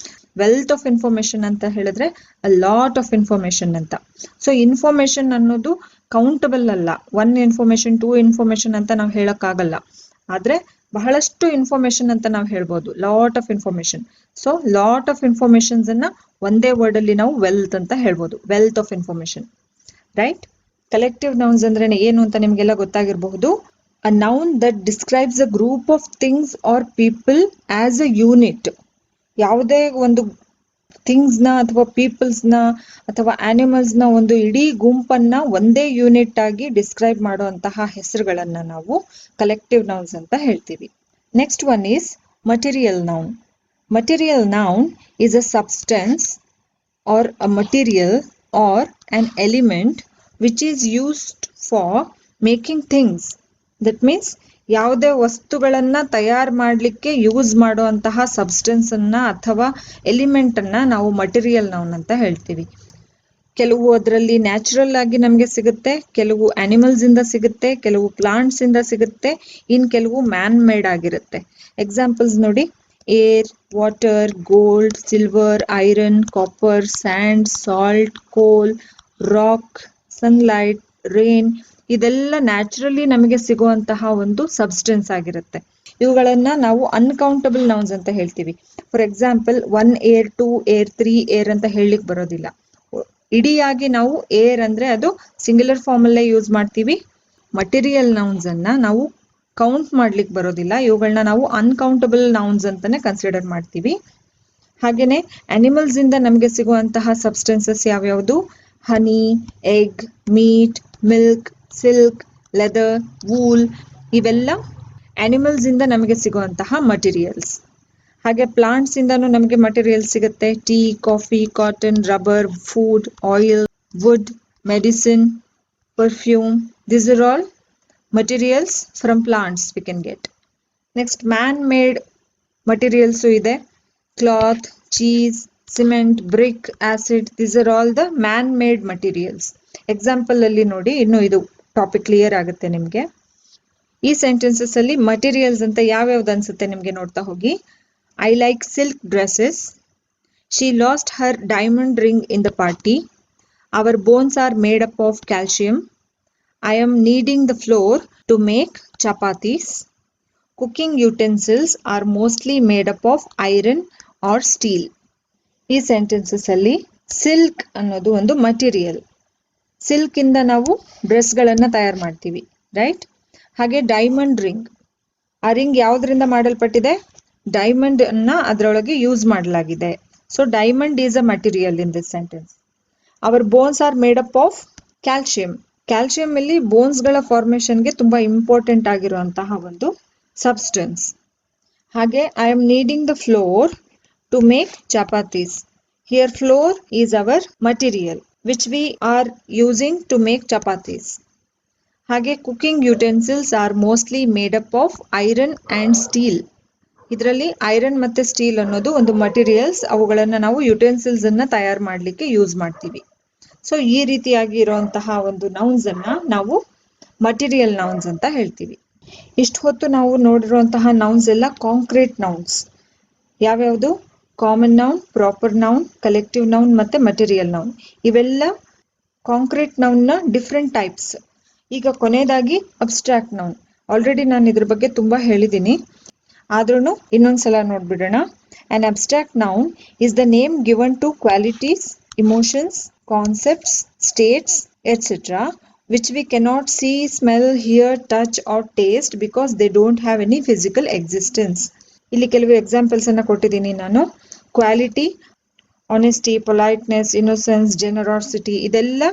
ವೆಲ್ತ್ ಆಫ್ ಇನ್ಫಾರ್ಮೇಶನ್ ಅಂತ ಹೇಳಿದ್ರೆ ಅ ಲಾಟ್ ಆಫ್ ಇನ್ಫಾರ್ಮೇಶನ್ ಅಂತ. ಸೊ ಇನ್ಫಾರ್ಮೇಶನ್ ಅನ್ನೋದು ಕೌಂಟಬಲ್ ಅಲ್ಲ. ಒನ್ ಇನ್ಫಾರ್ಮೇಶನ್, ಟೂ ಇನ್ಫಾರ್ಮೇಶನ್ ಅಂತ ನಾವು ಹೇಳಕ್ಕಾಗಲ್ಲ. ಆದ್ರೆ ಬಹಳಷ್ಟು ಇನ್ಫಾರ್ಮೇಶನ್ ಅಂತ ನಾವು ಹೇಳ್ಬೋದು, lot of information. So lot of informations ಅನ್ನ ಒಂದೇ ವರ್ಡ್ ಅಲ್ಲಿ ನಾವು ವೆಲ್ತ್ ಅಂತ ಹೇಳ್ಬೋದು, wealth of information, right? Collective nouns ಅಂದ್ರೆ ಏನು ಅಂತ ನಿಮ್ಗೆಲ್ಲ ಗೊತ್ತಾಗಿರಬಹುದು. A noun that describes a group of things or people as a unit. ಯಾವುದೇ ಒಂದು ಥಿಂಗ್ಸ್ ನ ಅಥವಾ ಪೀಪಲ್ಸ್ ನ ಅಥವಾ ಆನಿಮಲ್ಸ್ ನ ಒಂದು ಇಡೀ ಗುಂಪನ್ನ ಒಂದೇ ಯೂನಿಟ್ ಆಗಿ ಡಿಸ್ಕ್ರೈಬ್ ಮಾಡುವಂತಹ ಹೆಸರುಗಳನ್ನ ನಾವು ಕಲೆಕ್ಟಿವ್ ನೌನ್ಸ್ ಅಂತ ಹೇಳ್ತೀವಿ. Next one is material noun. Material noun is a substance or a material or an element which is used for making things. That means ಯಾವುದೇ ವಸ್ತುಗಳನ್ನ ತಯಾರು ಮಾಡಲಿಕ್ಕೆ ಯೂಸ್ ಮಾಡುವಂತಹ ಸಬ್ಸ್ಟೆನ್ಸ್ ಅನ್ನ ಅಥವಾ ಎಲಿಮೆಂಟ್ ಅನ್ನ ನಾವು ಮಟೀರಿಯಲ್ ನೌನ್ ಅಂತ ಹೇಳ್ತೀವಿ. ಕೆಲವು ಅದರಲ್ಲಿ ನ್ಯಾಚುರಲ್ ಆಗಿ ನಮಗೆ ಸಿಗುತ್ತೆ, ಕೆಲವು ಆನಿಮಲ್ಸ್ ಇಂದ ಸಿಗುತ್ತೆ, ಕೆಲವು ಪ್ಲಾಂಟ್ಸ್ ಇಂದ ಸಿಗುತ್ತೆ, ಇನ್ ಕೆಲವು ಮ್ಯಾನ್ ಮೇಡ್ ಆಗಿರುತ್ತೆ. ಎಕ್ಸಾಂಪಲ್ಸ್ ನೋಡಿ, air, water, gold, silver, iron, copper, sand, salt, coal, rock, sunlight, rain, ಇದೆಲ್ಲ ನ್ಯಾಚುರಲಿ ನಮಗೆ ಸಿಗುವಂತಹ ಒಂದು ಸಬ್ಸ್ಟೆನ್ಸ್ ಆಗಿರುತ್ತೆ. ಇವುಗಳನ್ನ ನಾವು ಅನ್ಕೌಂಟಬಲ್ ನೌನ್ಸ್ ಅಂತ ಹೇಳ್ತೀವಿ. For example 1 air, 2 air, 3 air ಅಂತ ಹೇಳಲಿಕ್ಕೆ ಬರೋದಿಲ್ಲ. ಇಡಿಯಾಗಿ ನಾವು ಏರ್ ಅಂದ್ರೆ ಅದು ಸಿಂಗ್ಯುಲರ್ ಫಾರ್ಮ್ ಅಲ್ಲೇ ಯೂಸ್ ಮಾಡ್ತೀವಿ. ಮಟೀರಿಯಲ್ ನೌನ್ಸ್ ಅನ್ನ ನಾವು ಕೌಂಟ್ ಮಾಡ್ಲಿಕ್ಕೆ ಬರೋದಿಲ್ಲ. ಇವುಗಳನ್ನ ನಾವು ಅನ್ಕೌಂಟಬಲ್ ನೌನ್ಸ್ ಅಂತಾನೆ ಕನ್ಸಿಡರ್ ಮಾಡ್ತೀವಿ. ಹಾಗೇನೆ ಅನಿಮಲ್ಸ್ ಇಂದ ನಮಗೆ ಸಿಗುವಂತಹ ಸಬ್ಸ್ಟೆನ್ಸಸ್ ಯಾವ್ಯಾವುದು? Honey, egg, meat, milk, silk, leather, wool, ಇವೆಲ್ಲ ಅನಿಮಲ್ಸ್ ಇಂದ ನಮಗೆ ಸಿಗುವಂತಹ ಮಟೀರಿಯಲ್ಸ್. ಹಾಗೆ ಪ್ಲಾಂಟ್ಸ್ ಇಂದನೂ ನಮಗೆ ಮಟೀರಿಯಲ್ಸ್ ಸಿಗುತ್ತೆ. Tea, coffee, cotton, rubber, food, oil, wood, medicine, perfume. These are all materials from plants we can get. Next, man-made materials ಇದೆ. Cloth, cheese, cement, brick, acid. These are all the man-made materials. Example ಅಲ್ಲಿ ನೋಡಿ, ಇನ್ನು ಇದು topic clear ಆಗುತ್ತೆ ನಿಮ್ಗೆ. ಈ sentences ಅಲ್ಲಿ materials ಅಂತ ಯಾವ್ಯಾವ್ದು ಅನ್ಸುತ್ತೆ ನಿಮ್ಗೆ ನೋಡ್ತಾ ಹೋಗಿ. I like silk dresses. She lost her diamond ring in the party. Our bones are made up of calcium. I am kneading the flour to make chapatis. Cooking utensils are mostly made up of iron or steel. ಈ sentences ಅಲ್ಲಿ silk ಅನ್ನೋದು ಒಂದು material. Silk ಇಂದ ನಾವು ಡ್ರೆಸ್ಗಳನ್ನ ತಯಾರು ಮಾಡ್ತೀವಿ, right? ಹಾಗೆ diamond ring, ಆ ರಿಂಗ್ ಯಾವ್ದ್ರಿಂದ ಮಾಡಲ್ಪಟ್ಟಿದೆ? ಡೈಮಂಡ್ ಅನ್ನ ಅದರೊಳಗೆ ಯೂಸ್ ಮಾಡಲಾಗಿದೆ. So diamond is a material in this sentence. Our bones are made up of calcium. Calcium ಇಲ್ಲಿ ಬೋನ್ಸ್ ಗಳ ಫಾರ್ಮೇಶನ್ಗೆ ತುಂಬಾ ಇಂಪಾರ್ಟೆಂಟ್ ಆಗಿರುವಂತಹ ಒಂದು ಸಬ್ಸ್ಟೆನ್ಸ್. ಹಾಗೆ I am kneading the flour to make chapatis. Here flour is our material which we are using to make chapatis. ಹಾಗೆ cooking utensils are mostly made up of iron and steel. ಇದರಲ್ಲಿ iron ಮತ್ತೆ steel ಅನ್ನೋದು ಒಂದು materials. ಅವುಗಳನ್ನ ನಾವು utensils ಅನ್ನ ತಯಾರು ಮಾಡಲಿಕ್ಕೆ ಯೂಸ್ ಮಾಡ್ತೀವಿ. ಸೊ ಈ ರೀತಿಯಾಗಿ ಇರುವಂತಹ ಒಂದು ನೌನ್ಸ್ ಅನ್ನ ನಾವು ಮಟೀರಿಯಲ್ ನೌನ್ಸ್ ಅಂತ ಹೇಳ್ತೀವಿ. ಇಷ್ಟು ಹೊತ್ತು ನಾವು ನೋಡಿರುವಂತಹ ನೌನ್ಸ್ ಎಲ್ಲ ಕಾಂಕ್ರೀಟ್ ನೌನ್ಸ್. ಯಾವ್ಯಾವುದು? Common noun, proper noun, collective noun ಮತ್ತೆ ಮಟೀರಿಯಲ್ ನೌನ್. ಇವೆಲ್ಲ ಕಾಂಕ್ರೀಟ್ ನೌನ್ ನ ಡಿಫ್ರೆಂಟ್ ಟೈಪ್ಸ್. ಈಗ ಕೊನೆಯದಾಗಿ ಅಬ್ಸ್ಟ್ರಾಕ್ಟ್ ನೌನ್. ಆಲ್ರೆಡಿ ನಾನು ಇದ್ರ ಬಗ್ಗೆ ತುಂಬಾ ಹೇಳಿದ್ದೀನಿ, ಆದ್ರೂ ಇನ್ನೊಂದ್ಸಲ ನೋಡ್ಬಿಡೋಣ. An abstract noun is the name given to qualities, emotions, concepts, states, etc. which we cannot see, smell, hear, touch or taste because they don't have any physical existence. ಇಲ್ಲಿ ಕೆಲವು examples ಅನ್ನ ಕೊಟ್ಟಿದ್ದೀನಿ ನಾನು. ಕ್ವಾಲಿಟಿ, ಆನೆಸ್ಟಿ, ಪೊಲೈಟ್ನೆಸ್, ಇನ್ನೋಸೆನ್ಸ್, ಜನರಾಸಿಟಿ, ಇದೆಲ್ಲ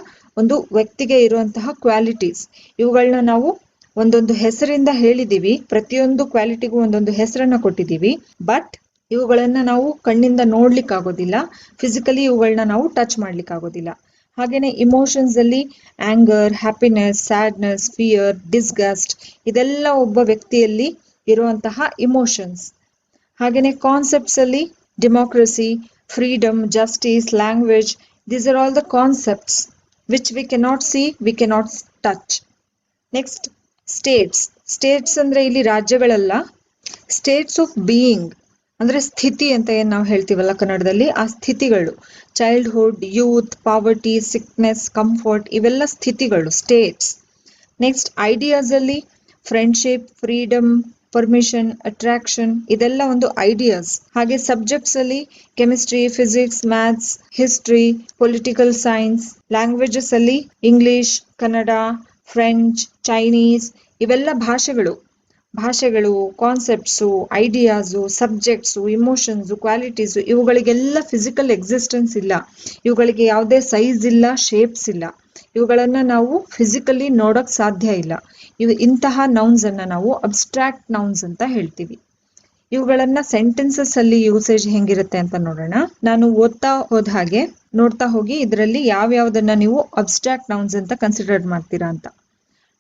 ಒಂದು ವ್ಯಕ್ತಿಗೆ ಇರುವಂತಹ qualities. ಇವುಗಳನ್ನ ನಾವು ಒಂದೊಂದು ಹೆಸರಿಂದ ಹೇಳಿದೀವಿ. ಪ್ರತಿಯೊಂದು ಕ್ವಾಲಿಟಿಗೂ ಒಂದೊಂದು ಹೆಸರನ್ನ ಕೊಟ್ಟಿದ್ದೀವಿ. ಬಟ್ ಇವುಗಳನ್ನ ನಾವು ಕಣ್ಣಿಂದ ನೋಡ್ಲಿಕ್ಕೆ ಆಗೋದಿಲ್ಲ, ಫಿಸಿಕಲಿ ಇವುಗಳನ್ನ ನಾವು ಟಚ್ ಮಾಡ್ಲಿಕ್ಕೆ ಆಗೋದಿಲ್ಲ. ಹಾಗೇನೆ ಇಮೋಷನ್ಸ್ ಅಲ್ಲಿ ಆಂಗರ್, ಹ್ಯಾಪಿನೆಸ್, ಸ್ಯಾಡ್ನೆಸ್, ಫಿಯರ್, ಡಿಸ್ಗಸ್ಟ್, ಇದೆಲ್ಲ ಒಬ್ಬ ವ್ಯಕ್ತಿಯಲ್ಲಿ ಇರುವಂತಹ ಇಮೋಷನ್ಸ್. ಹಾಗೇನೆ ಕಾನ್ಸೆಪ್ಟ್ಸ್ ಅಲ್ಲಿ democracy, freedom, justice, language, these are all the concepts which we cannot see, we cannot touch. Next States. States ಅಂದ್ರೆ ಇಲ್ಲಿ ರಾಜ್ಯಗಳಲ್ಲ, ಸ್ಟೇಟ್ಸ್ ಆಫ್ ಬೀಯಿಂಗ್ ಅಂದ್ರೆ ಸ್ಥಿತಿ ಅಂತ ಏನ್ ನಾವು ಹೇಳ್ತೀವಲ್ಲ ಕನ್ನಡದಲ್ಲಿ, ಆ ಸ್ಥಿತಿಗಳು. Childhood, youth, poverty, sickness, comfort, ಇವೆಲ್ಲ ಸ್ಥಿತಿಗಳು, ಸ್ಟೇಟ್ಸ್. ನೆಕ್ಸ್ಟ್ ಐಡಿಯಾಸ್ ಅಲ್ಲಿ ಫ್ರೆಂಡ್ಶಿಪ್, ಫ್ರೀಡಮ್, ಪರ್ಮಿಷನ್, ಅಟ್ರಾಕ್ಷನ್, ಇದೆಲ್ಲ ಒಂದು ಐಡಿಯಾಸ್. ಹಾಗೆ ಸಬ್ಜೆಕ್ಟ್ಸ್ ಅಲ್ಲಿ chemistry, physics, maths, history, political science. Languages ಅಲ್ಲಿ ಇಂಗ್ಲಿಷ್, ಕನ್ನಡ, ಫ್ರೆಂಚ್, ಚೈನೀಸ್, ಇವೆಲ್ಲ ಭಾಷೆಗಳು. Concepts, ideas, subjects, emotions, qualities, ಇವುಗಳಿಗೆಲ್ಲ ಫಿಸಿಕಲ್ ಎಕ್ಸಿಸ್ಟೆನ್ಸ್ ಇಲ್ಲ. ಇವುಗಳಿಗೆ ಯಾವುದೇ ಸೈಜ್ ಇಲ್ಲ, ಶೇಪ್ಸ್ ಇಲ್ಲ. ಇವುಗಳನ್ನ ನಾವು ಫಿಸಿಕಲಿ ನೋಡಕ್ ಸಾಧ್ಯ ಇಲ್ಲ. ಇಂತಹ ನೌನ್ಸ್ ಅನ್ನ ನಾವು ಅಬ್ಸ್ಟ್ರಾಕ್ಟ್ ನೌನ್ಸ್ ಅಂತ ಹೇಳ್ತೀವಿ. ಇವುಗಳನ್ನ ಸೆಂಟೆನ್ಸಸ್ ಅಲ್ಲಿ ಯೂಸೇಜ್ ಹೆಂಗಿರುತ್ತೆ ಅಂತ ನೋಡೋಣ. ನಾನು ಓದ್ತಾ ಹೋದ ಹಾಗೆ ನೋಡ್ತಾ ಹೋಗಿ ಇದರಲ್ಲಿ ಯಾವ್ಯಾವ್ದನ್ನ ನೀವು ಅಬ್ಸ್ಟ್ರಾಕ್ಟ್ ನೌನ್ಸ್ ಅಂತ ಕನ್ಸಿಡರ್ ಮಾಡ್ತೀರಾ ಅಂತ.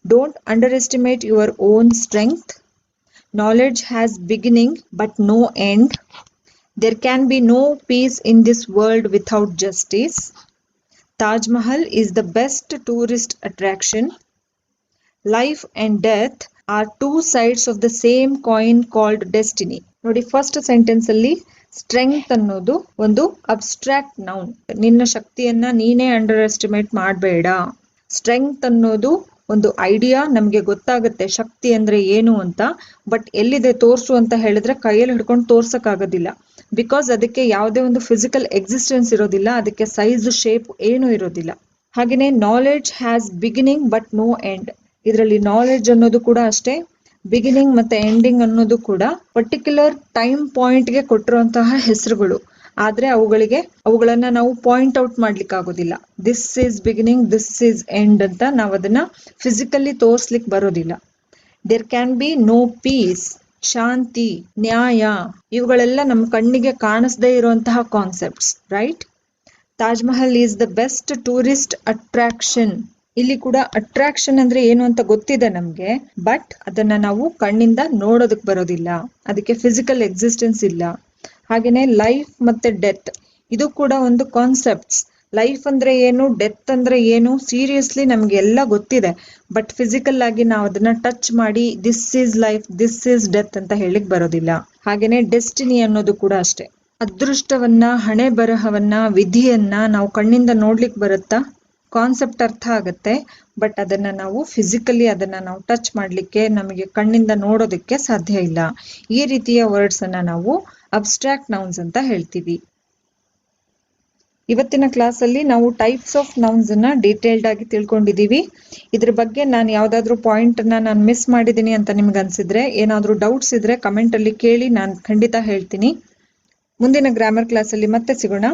Don't under estimate your own strength. Knowledge has beginning but no end. There can be no peace in this world without justice. Taj Mahal is the best tourist attraction. Life and death are two sides of the same coin called destiny. ನೋಡಿ, first sentence ಅಲ್ಲಿ strength ಅನ್ನೋದು ಒಂದು abstract noun. ನಿನ್ನ ಶಕ್ತಿಯನ್ನ ನೀನೇ under estimate ಮಾಡಬೇಡ. Strength ಅನ್ನೋದು ಒಂದು ಐಡಿಯಾ, ನಮ್ಗೆ ಗೊತ್ತಾಗುತ್ತೆ ಶಕ್ತಿ ಅಂದ್ರೆ ಏನು ಅಂತ. ಬಟ್ ಎಲ್ಲಿದೆ ತೋರ್ಸು ಅಂತ ಹೇಳಿದ್ರೆ ಕೈಯಲ್ಲಿ ಹಿಡ್ಕೊಂಡು ತೋರ್ಸಕ್ ಆಗೋದಿಲ್ಲ. ಬಿಕಾಸ್ ಅದಕ್ಕೆ ಯಾವುದೇ ಒಂದು ಫಿಸಿಕಲ್ ಎಕ್ಸಿಸ್ಟೆನ್ಸ್ ಇರೋದಿಲ್ಲ, ಅದಕ್ಕೆ ಸೈಜ್, ಶೇಪ್ ಏನು ಇರೋದಿಲ್ಲ. ಹಾಗೇನೆ knowledge has beginning but no end. ಇದರಲ್ಲಿ ನಾಲೆಡ್ಜ್ ಅನ್ನೋದು ಕೂಡ ಅಷ್ಟೇ, ಬಿಗಿನಿಂಗ್ ಮತ್ತೆ ಎಂಡಿಂಗ್ ಅನ್ನೋದು ಕೂಡ ಪರ್ಟಿಕ್ಯುಲರ್ ಟೈಮ್ ಪಾಯಿಂಟ್ಗೆ ಕೊಟ್ಟಿರುವಂತಹ ಹೆಸರುಗಳು. ಆದ್ರೆ ಅವುಗಳನ್ನ ನಾವು ಪಾಯಿಂಟ್ ಔಟ್ ಮಾಡ್ಲಿಕ್ಕೆ ಆಗೋದಿಲ್ಲ. This is beginning, this is end ಅಂತ ನಾವು ಅದನ್ನ ಫಿಸಿಕಲಿ ತೋರ್ಸ್ಲಿಕ್ಕೆ ಬರೋದಿಲ್ಲ. There can be no peace, ಶಾಂತಿ, ನ್ಯಾಯ, ಇವುಗಳೆಲ್ಲ ನಮ್ಮ ಕಣ್ಣಿಗೆ ಕಾಣಿಸದೇ ಇರುವಂತಹ concepts, right? Taj Mahal is the best tourist attraction. ಇಲ್ಲಿ ಕೂಡ ಅಟ್ರಾಕ್ಷನ್ ಅಂದ್ರೆ ಏನು ಅಂತ ಗೊತ್ತಿದೆ ನಮ್ಗೆ, ಬಟ್ ಅದನ್ನ ನಾವು ಕಣ್ಣಿಂದ ನೋಡೋದಕ್ ಬರೋದಿಲ್ಲ, ಅದಕ್ಕೆ ಫಿಸಿಕಲ್ ಎಕ್ಸಿಸ್ಟೆನ್ಸ್ ಇಲ್ಲ. ಹಾಗೇನೆ ಲೈಫ್ ಮತ್ತೆ ಡೆತ್, ಇದು ಕೂಡ ಒಂದು ಕಾನ್ಸೆಪ್ಟ್ಸ್. ಲೈಫ್ ಅಂದ್ರೆ ಏನು, ಡೆತ್ ಅಂದ್ರೆ ಏನು ಸೀರಿಯಸ್ಲಿ ನಮ್ಗೆ ಎಲ್ಲ ಗೊತ್ತಿದೆ. ಬಟ್ ಫಿಸಿಕಲ್ ಆಗಿ ನಾವು ಅದನ್ನ ಟಚ್ ಮಾಡಿ this is life, this is death ಅಂತ ಹೇಳಿಕ್ ಬರೋದಿಲ್ಲ. ಹಾಗೇನೆ ಡೆಸ್ಟಿನಿ ಅನ್ನೋದು ಕೂಡ ಅಷ್ಟೇ. ಅದೃಷ್ಟವನ್ನ, ಹಣೆ ಬರಹವನ್ನ, ವಿಧಿಯನ್ನ ನಾವು ಕಣ್ಣಿಂದ ನೋಡ್ಲಿಕ್ಕೆ ಬರುತ್ತಾ? ಕಾನ್ಸೆಪ್ಟ್ ಅರ್ಥ ಆಗತ್ತೆ, ಬಟ್ ಅದನ್ನ ನಾವು ಫಿಸಿಕಲಿ ಅದನ್ನ ನಾವು ಟಚ್ ಮಾಡ್ಲಿಕ್ಕೆ, ನಮಗೆ ಕಣ್ಣಿಂದ ನೋಡೋದಕ್ಕೆ ಸಾಧ್ಯ ಇಲ್ಲ. ಈ ರೀತಿಯ ವರ್ಡ್ಸ್ ಅನ್ನ ನಾವು ಅಬ್ಸ್ಟ್ರಾಕ್ಟ್ ನೌನ್ಸ್ ಅಂತ ಹೇಳ್ತೀವಿ. ಇವತ್ತಿನ ಕ್ಲಾಸ್ ಅಲ್ಲಿ ನಾವು ಟೈಪ್ಸ್ ಆಫ್ ನೌನ್ಸ್ ಅನ್ನ ಡೀಟೇಲ್ಡ್ ಆಗಿ ತಿಳ್ಕೊಂಡಿದೀವಿ. ಇದ್ರ ಬಗ್ಗೆ ನಾನು ಯಾವ್ದಾದ್ರು ಪಾಯಿಂಟ್ ನಾನು ಮಿಸ್ ಮಾಡಿದೀನಿ ಅಂತ ನಿಮ್ಗೆ ಅನ್ಸಿದ್ರೆ, ಏನಾದ್ರೂ ಡೌಟ್ಸ್ ಇದ್ರೆ ಕಮೆಂಟ್ ಅಲ್ಲಿ ಕೇಳಿ, ನಾನು ಖಂಡಿತ ಹೇಳ್ತೀನಿ. ಮುಂದಿನ ಗ್ರಾಮರ್ ಕ್ಲಾಸ್ ಅಲ್ಲಿ ಮತ್ತೆ ಸಿಗೋಣ.